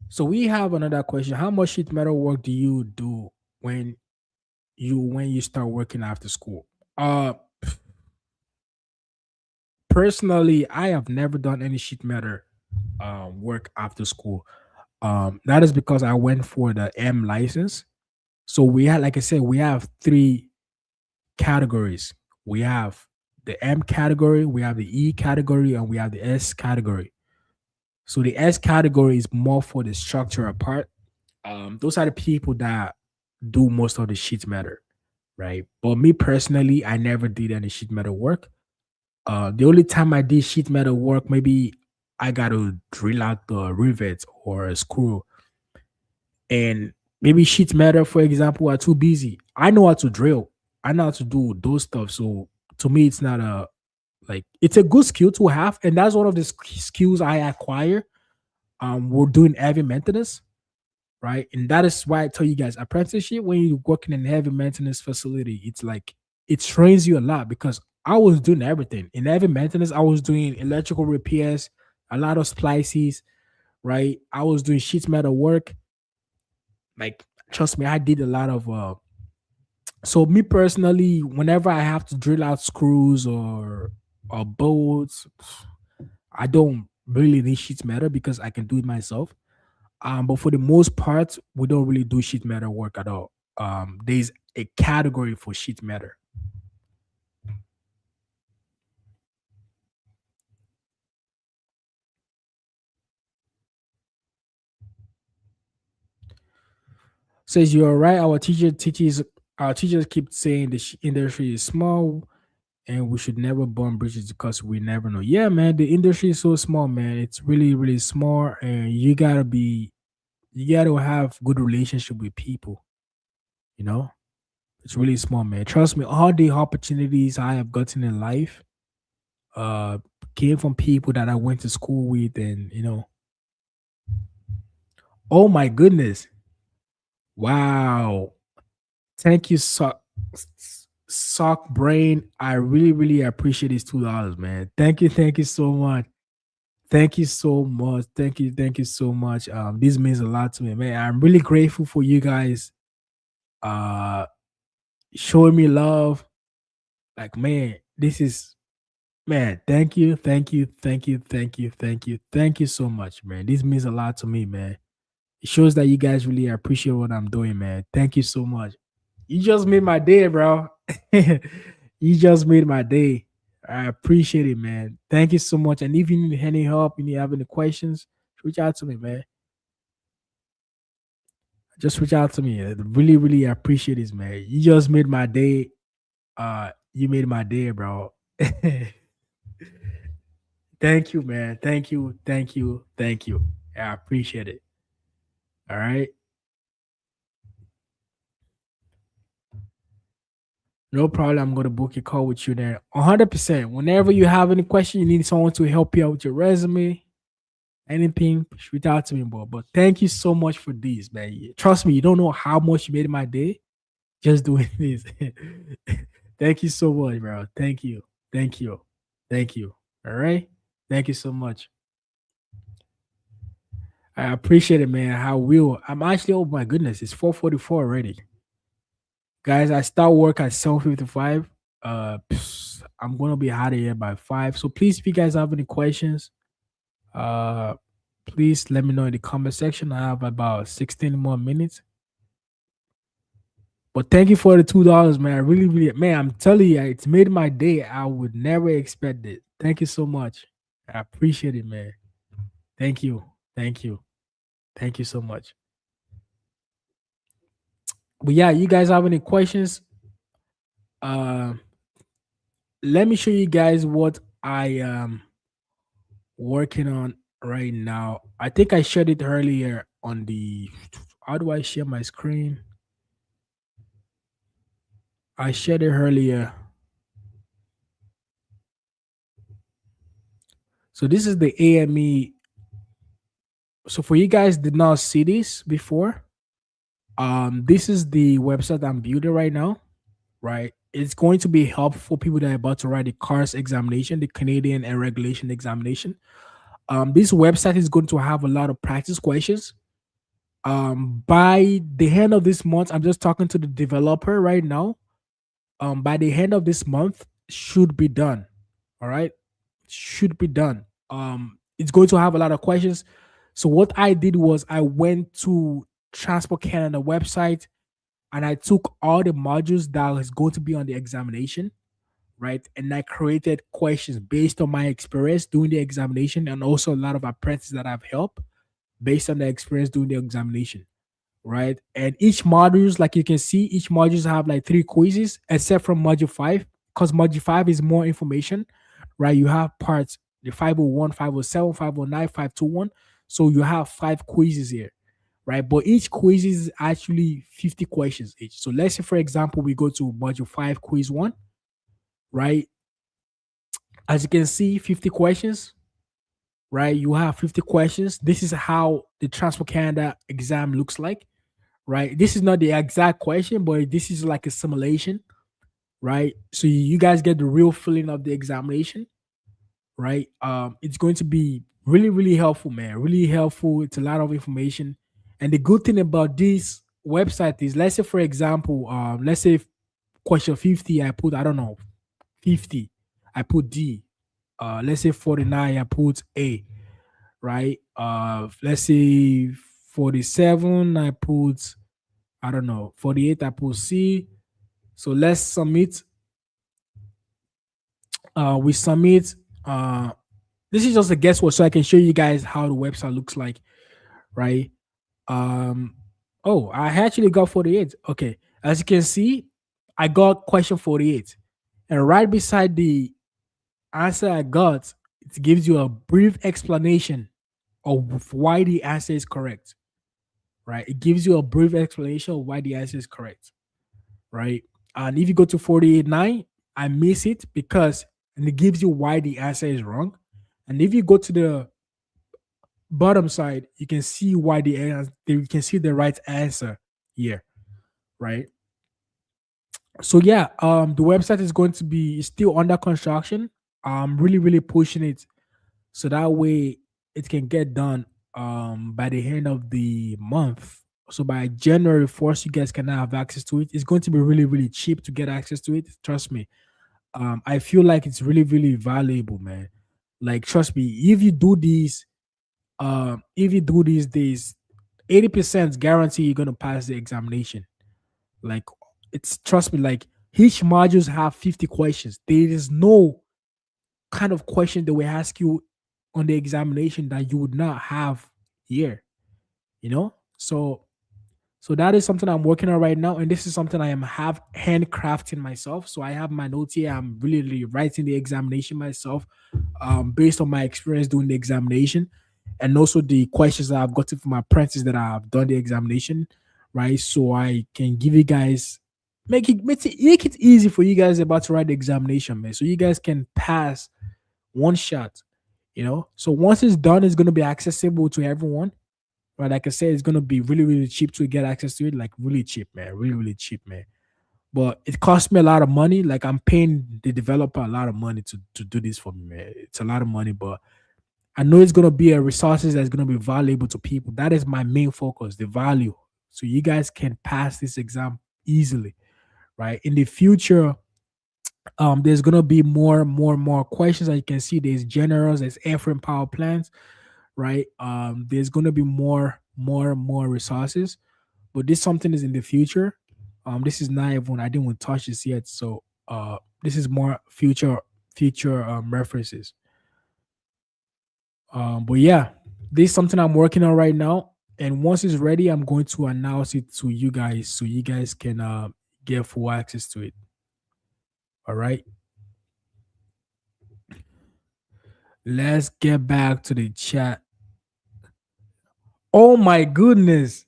So we have another question. How much sheet metal work do you do when you start working after school? Personally, I have never done any sheet metal work after school. That is because I went for the M license. So we had, like I said, we have three categories. We have the M category, we have the E category, and we have the S category. So the S category is more for the structural part. Those are the people that do most of the sheet metal, right? But me personally, I never did any sheet metal work. The only time I did sheet metal work, maybe I got to drill out the rivets or a screw, and maybe sheet metal, for example, are too busy. I know how to drill. I know how to do those stuff. So to me, it's not a like it's a good skill to have, and that's one of the skills I acquire. We're doing heavy maintenance, right? And that is why I tell you guys, apprenticeship when you're working in a heavy maintenance facility, it's like it trains you a lot because I was doing everything in heavy maintenance. I was doing electrical repairs, a lot of splices, right? I was doing sheet metal work. Like, trust me, I did a lot of. So me personally, whenever I have to drill out screws or bolts, I don't really need sheet metal because I can do it myself. But for the most part, we don't really do sheet metal work at all. There's a category for sheet metal. Says you're right. Our teachers keep saying the industry is small and we should never burn bridges because we never know. Yeah, man, the industry is so small, man. It's really, really small, and you gotta have good relationship with people. You know, it's really small, man. Trust me, all the opportunities I have gotten in life uh came from people that I went to school with, and oh my goodness, wow, thank you, sock brain. I really, really appreciate these $2, man. Thank you so much. Thank you so much. Thank you so much. This means a lot to me, man. I'm really grateful for you guys uh showing me love. Like, man, this is man, thank you so much, man. This means a lot to me, man. It shows that you guys really appreciate what I'm doing, man. Thank you so much. You just made my day, bro. You just made my day. I appreciate it, man. Thank you so much. And if you need any help, you need have any questions, reach out to me, man. Just reach out to me. I really, really appreciate this, man. You just made my day. You made my day, bro. Thank you, man. Thank you. Thank you. Thank you. I appreciate it. All right. No problem. I'm gonna book a call with you there. 100%. Whenever you have any question, you need someone to help you out with your resume, anything, reach out to me, bro. But thank you so much for this, man. Trust me, you don't know how much you made my day just doing this. Thank you so much, bro. Thank you. Thank you. Thank you. All right. Thank you so much. I appreciate it, man. How will I'm actually, oh my goodness, it's 4:44 already. Guys, I start work at 7:55. I'm gonna be out of here by 5. So please, if you guys have any questions, uh please let me know in the comment section. I have about 16 more minutes. But thank you for the $2, man. I really, really, man, I'm telling you, it's made my day. I would never expect it. Thank you so much. I appreciate it, man. Thank you. Thank you. Thank you so much. But yeah, you guys have any questions? Uh, let me show you guys what I am working on right now. I think I shared it earlier on the. How do I share my screen? I shared it earlier. So this is the AME. So for you guys did not see this before, this is the website I'm building right now. Right, it's going to be helpful for people that are about to write the CARS examination, the Canadian and Regulation examination. This website is going to have a lot of practice questions. By the end of this month, I'm just talking to the developer right now. By the end of this month, should be done. All right, should be done. It's going to have a lot of questions. So what I did was I went to Transport Canada website and I took all the modules that was going to be on the examination, right? And I created questions based on my experience doing the examination and also a lot of apprentices that I've helped based on the experience doing the examination, right? And each modules, like you can see, each modules have like 3 quizzes, except from module 5, because module 5 is more information, right? You have parts the 501, 507, 509, 521. So you have 5 quizzes here, right? But each quiz is actually 50 questions each. So let's say, for example, we go to module 5, quiz 1, right? As you can see, 50 questions, right? You have 50 questions. This is how the Transport Canada exam looks like, right? This is not the exact question, but this is like a simulation, right? So you guys get the real feeling of the examination, right? It's going to be really, really helpful, man. Really helpful. It's a lot of information. And the good thing about this website is, let's say, for example, let's say question 50, I put, I don't know, 50, I put D. Let's say 49, I put A, right? Let's say 47, I put, I don't know, 48, I put C. So let's submit. We submit. This is just a guesswork, so I can show you guys how the website looks like, right? Um, oh, I actually got 48. Okay, as you can see, I got question 48, and right beside the answer I got, it gives you a brief explanation of why the answer is correct, right? It gives you a brief explanation of why the answer is correct, right? And if you go to 48.9, I miss it because and it gives you why the answer is wrong. And if you go to the bottom side, you can see why you can see the right answer here, right? So yeah, the website is going to be still under construction. I'm really, really pushing it so that way it can get done by the end of the month. So by January 1st, you guys can now have access to it. It's going to be really, really cheap to get access to it. Trust me. I feel like it's really, really valuable, man. Like, trust me, if you do these days, 80% guarantee you're gonna pass the examination. Like, it's, trust me, like each modules have 50 questions. There is no kind of question they will ask you on the examination that you would not have here, you know? So that is something I'm working on right now, and this is something I am have handcrafting myself. So I have my notes here. I'm really writing the examination myself, based on my experience doing the examination, and also the questions that I've gotten from my apprentices that I've done the examination, right? So I can give you guys, make it easy for you guys about to write the examination, man. So you guys can pass one shot, So once it's done, it's gonna be accessible to everyone. Right, like I said, it's gonna be really cheap to get access to it, like really cheap, man, really cheap, man. But it costs me a lot of money. Like, I'm paying the developer a lot of money to do this for me, man. It's a lot of money, but I know it's gonna be a resources that's gonna be valuable to people. That is my main focus, the value. So you guys can pass this exam easily, right? In the future, there's gonna be more questions. As you can see, there's generals, there's airframe power plants, right? There's gonna be more resources, but this something is in the future. This is not even, I didn't even touch this yet. So this is more future references. But yeah, this is something I'm working on right now. And once it's ready, I'm going to announce it to you guys so you guys can get full access to it. All right. Let's get back to the chat. Oh my goodness.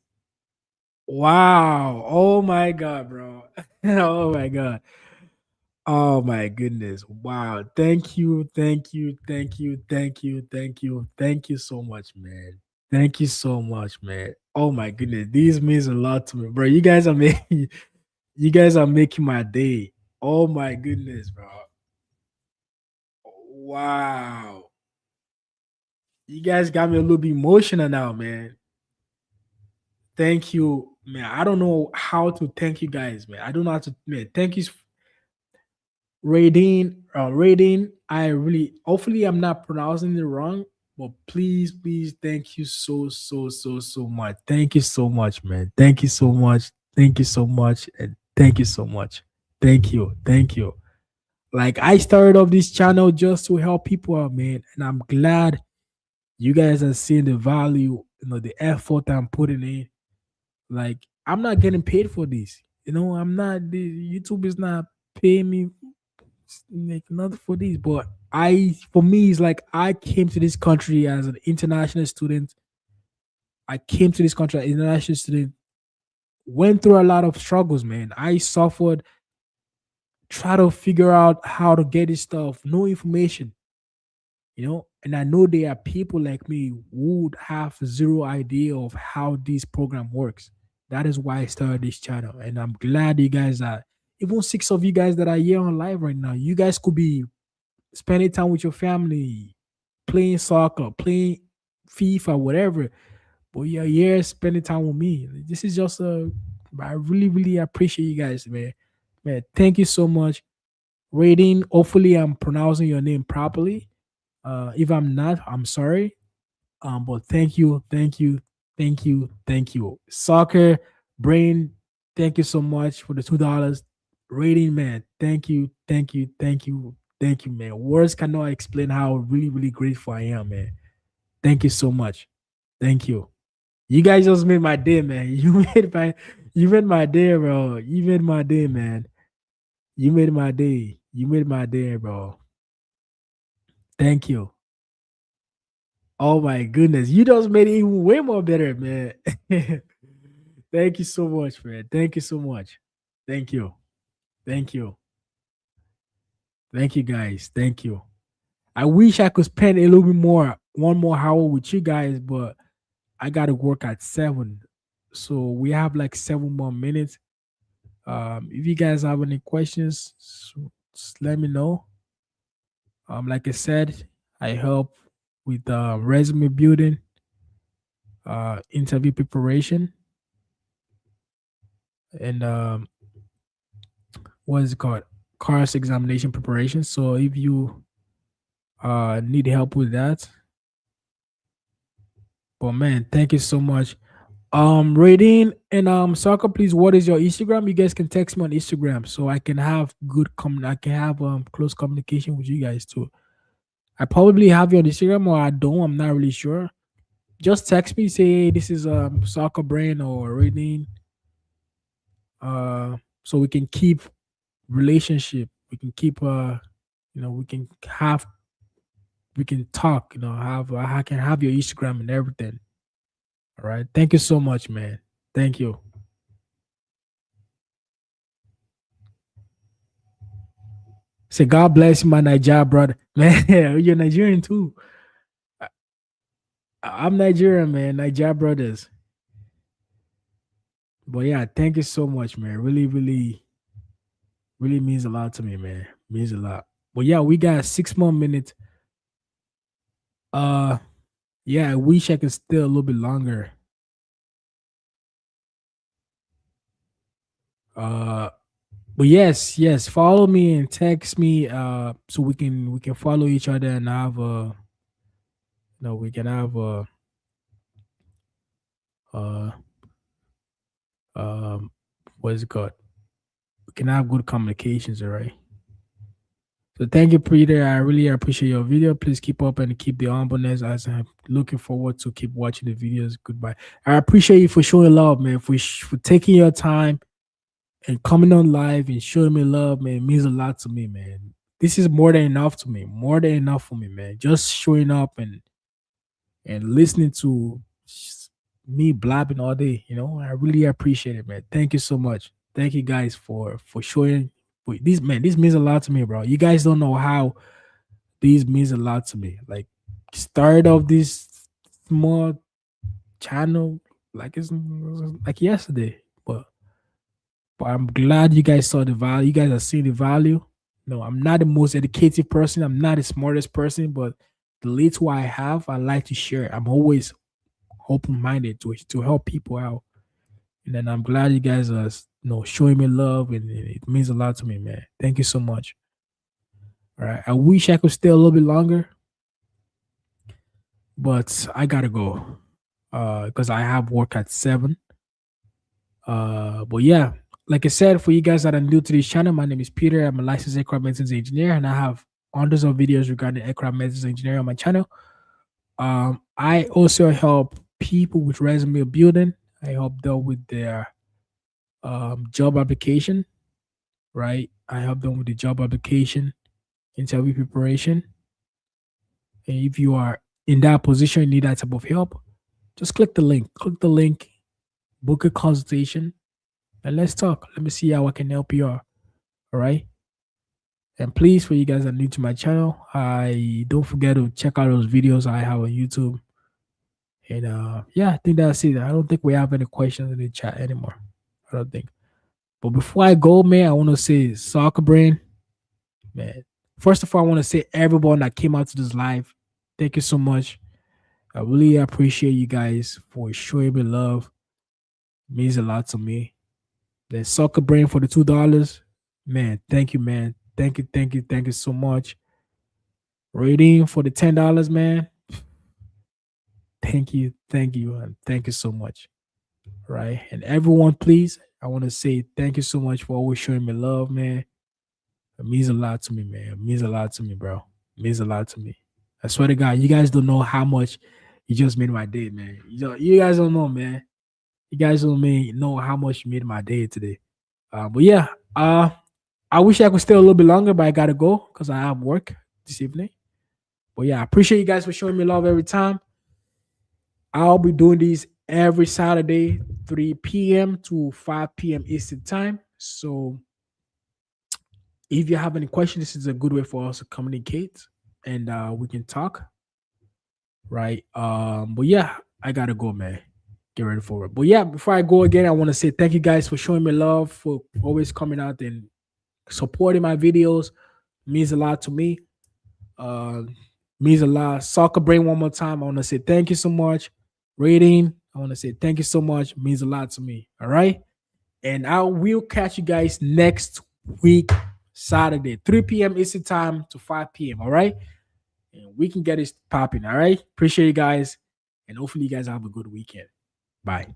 Wow. Oh my god, bro. Oh my god. Oh my goodness. Wow. Thank you. Thank you. Thank you. Thank you. Thank you. Thank you so much, man. Thank you so much, man. Oh my goodness. This means a lot to me, bro. You guys are making you guys are making my day. Oh my goodness, bro. Wow. You guys got me a little bit emotional now, man. Thank you, man. I don't know how to thank you guys, man. I don't know how to, man. Thank you, Rating. I really, hopefully I'm not pronouncing it wrong, but please, thank you so much. Thank you so much, man. Thank you so much. Thank you so much. And thank you so much. Thank you. Thank you. Like, I started off this channel just to help people out, man. And I'm glad you guys are seeing the value, the effort I'm putting in. Like, I'm not getting paid for this. I'm not, the YouTube is not paying me like nothing for this. But for me, it's like I came to this country as an international student. I came to this country as an international student, went through a lot of struggles, man. I suffered, try to figure out how to get this stuff, no information, and I know there are people like me who would have zero idea of how this program works. That is why I started this channel, and I'm glad you guys are, even six of you guys that are here on live right now. You guys could be spending time with your family, playing soccer, playing FIFA, whatever. But you're here spending time with me. This is just I really appreciate you guys, man. Man, thank you so much. Rating. Hopefully, I'm pronouncing your name properly. If I'm not, I'm sorry. But thank you. Soccer Brain, thank you so much for the $2. Rating, man, thank you, man. Words cannot explain how really grateful I am, man. Thank you so much. Thank you. You guys just made my day, man. You made my day, bro. You made my day, man. You made my day. You made my day, bro. Thank you. Oh my goodness. You just made it even way more better, man. Thank you so much, man. Thank you so much. Thank you. Thank you. Thank you, guys. Thank you. I wish I could spend a little bit more, one more hour with you guys, but I got to work at 7. So we have like 7 more minutes. If you guys have any questions, just let me know. Like I said, I help with resume building, interview preparation, and what is it called? Cars examination preparation. So if you need help with that, but man, thank you so much. Rating and soccer, please. What is your Instagram? You guys can text me on Instagram so I can have I can have close communication with you guys too. I probably have you on Instagram or I don't. I'm not really sure. Just text me, say hey, this is soccer brain or rating. So we can keep relationship. We can keep we can have we can talk. Have I can have your Instagram and everything. All right. Thank you so much, man. Thank you. Say God bless you, my Nigeria brother. Man, you're Nigerian too. I- I'm Nigerian, man. Nigeria brothers. But yeah, thank you so much, man. Really, really, really means a lot to me, man. Means a lot. But yeah, we got 6 more minutes. Uh yeah, I wish I could stay a little bit longer. Uh but yes, yes, follow me and text me so we can follow each other and have we can have uh um what is it called? We can have good communications, all right? So thank you, Peter. I really appreciate your video. Please keep up and keep the humbleness as I'm looking forward to keep watching the videos. Goodbye. I appreciate you for showing love, man, for taking your time and coming on live and showing me love, man. It means a lot to me, man. This is more than enough to me. More than enough for me, man. Just showing up and listening to me blabbing all day, I really appreciate it, man. Thank you so much. Thank you guys for showing. Wait, this man, this means a lot to me, bro. You guys don't know how this means a lot to me. Like, start of this small channel like it's like yesterday, but I'm glad you guys saw the value. You guys are seeing the value. No, I'm not the most educated person. I'm not the smartest person, but the little I have, I like to share. I'm always open minded to help people out. And then I'm glad you guys are showing me love, and it means a lot to me, man. Thank you so much. All right. I wish I could stay a little bit longer, but I gotta go. Because I have work at 7. But yeah, like I said, for you guys that are new to this channel, my name is Peter. I'm a licensed aircraft maintenance engineer, and I have hundreds of videos regarding aircraft maintenance engineering on my channel. I also help people with resume building. I help them with their job application, right? I help them with the job application, interview preparation. And if you are in that position, you need that type of help, just click the link. Click the link, book a consultation, and let's talk. Let me see how I can help you out. All right. And please, for you guys that are new to my channel, I don't forget to check out those videos I have on YouTube. And yeah, I think that's it. I don't think we have any questions in the chat anymore. I don't think. But before I go, man, I want to say Soccer Brain, man. First of all, I want to say everyone that came out to this live, thank you so much. I really appreciate you guys for showing me love. It means a lot to me. Then Soccer Brain for the $2. Man, thank you, man. Thank you, thank you, thank you so much. Rating for the $10, man. Thank you, and thank you so much. Right. And everyone, please, I want to say thank you so much for always showing me love, man. It means a lot to me, man. It means a lot to me, bro. It means a lot to me. I swear to God, you guys don't know how much you just made my day, man. You guys don't know, man. You guys don't know how much you made my day today. But yeah, I wish I could stay a little bit longer, but I gotta go because I have work this evening. But yeah, I appreciate you guys for showing me love every time. I'll be doing these every Saturday, 3 p.m. to 5 p.m. Eastern time. So if you have any questions, this is a good way for us to communicate and we can talk. Right. But yeah, I gotta go, man. Get ready for it. But yeah, before I go again, I want to say thank you guys for showing me love, for always coming out and supporting my videos. Means a lot to me. Uh, means a lot. Soccer Brain, one more time. I want to say thank you so much. Rating, I want to say thank you so much. Means a lot to me. All right. And I will catch you guys next week, Saturday, 3 p.m. Eastern time to 5 p.m. All right. And we can get it popping. All right. Appreciate you guys. And hopefully you guys have a good weekend. Bye.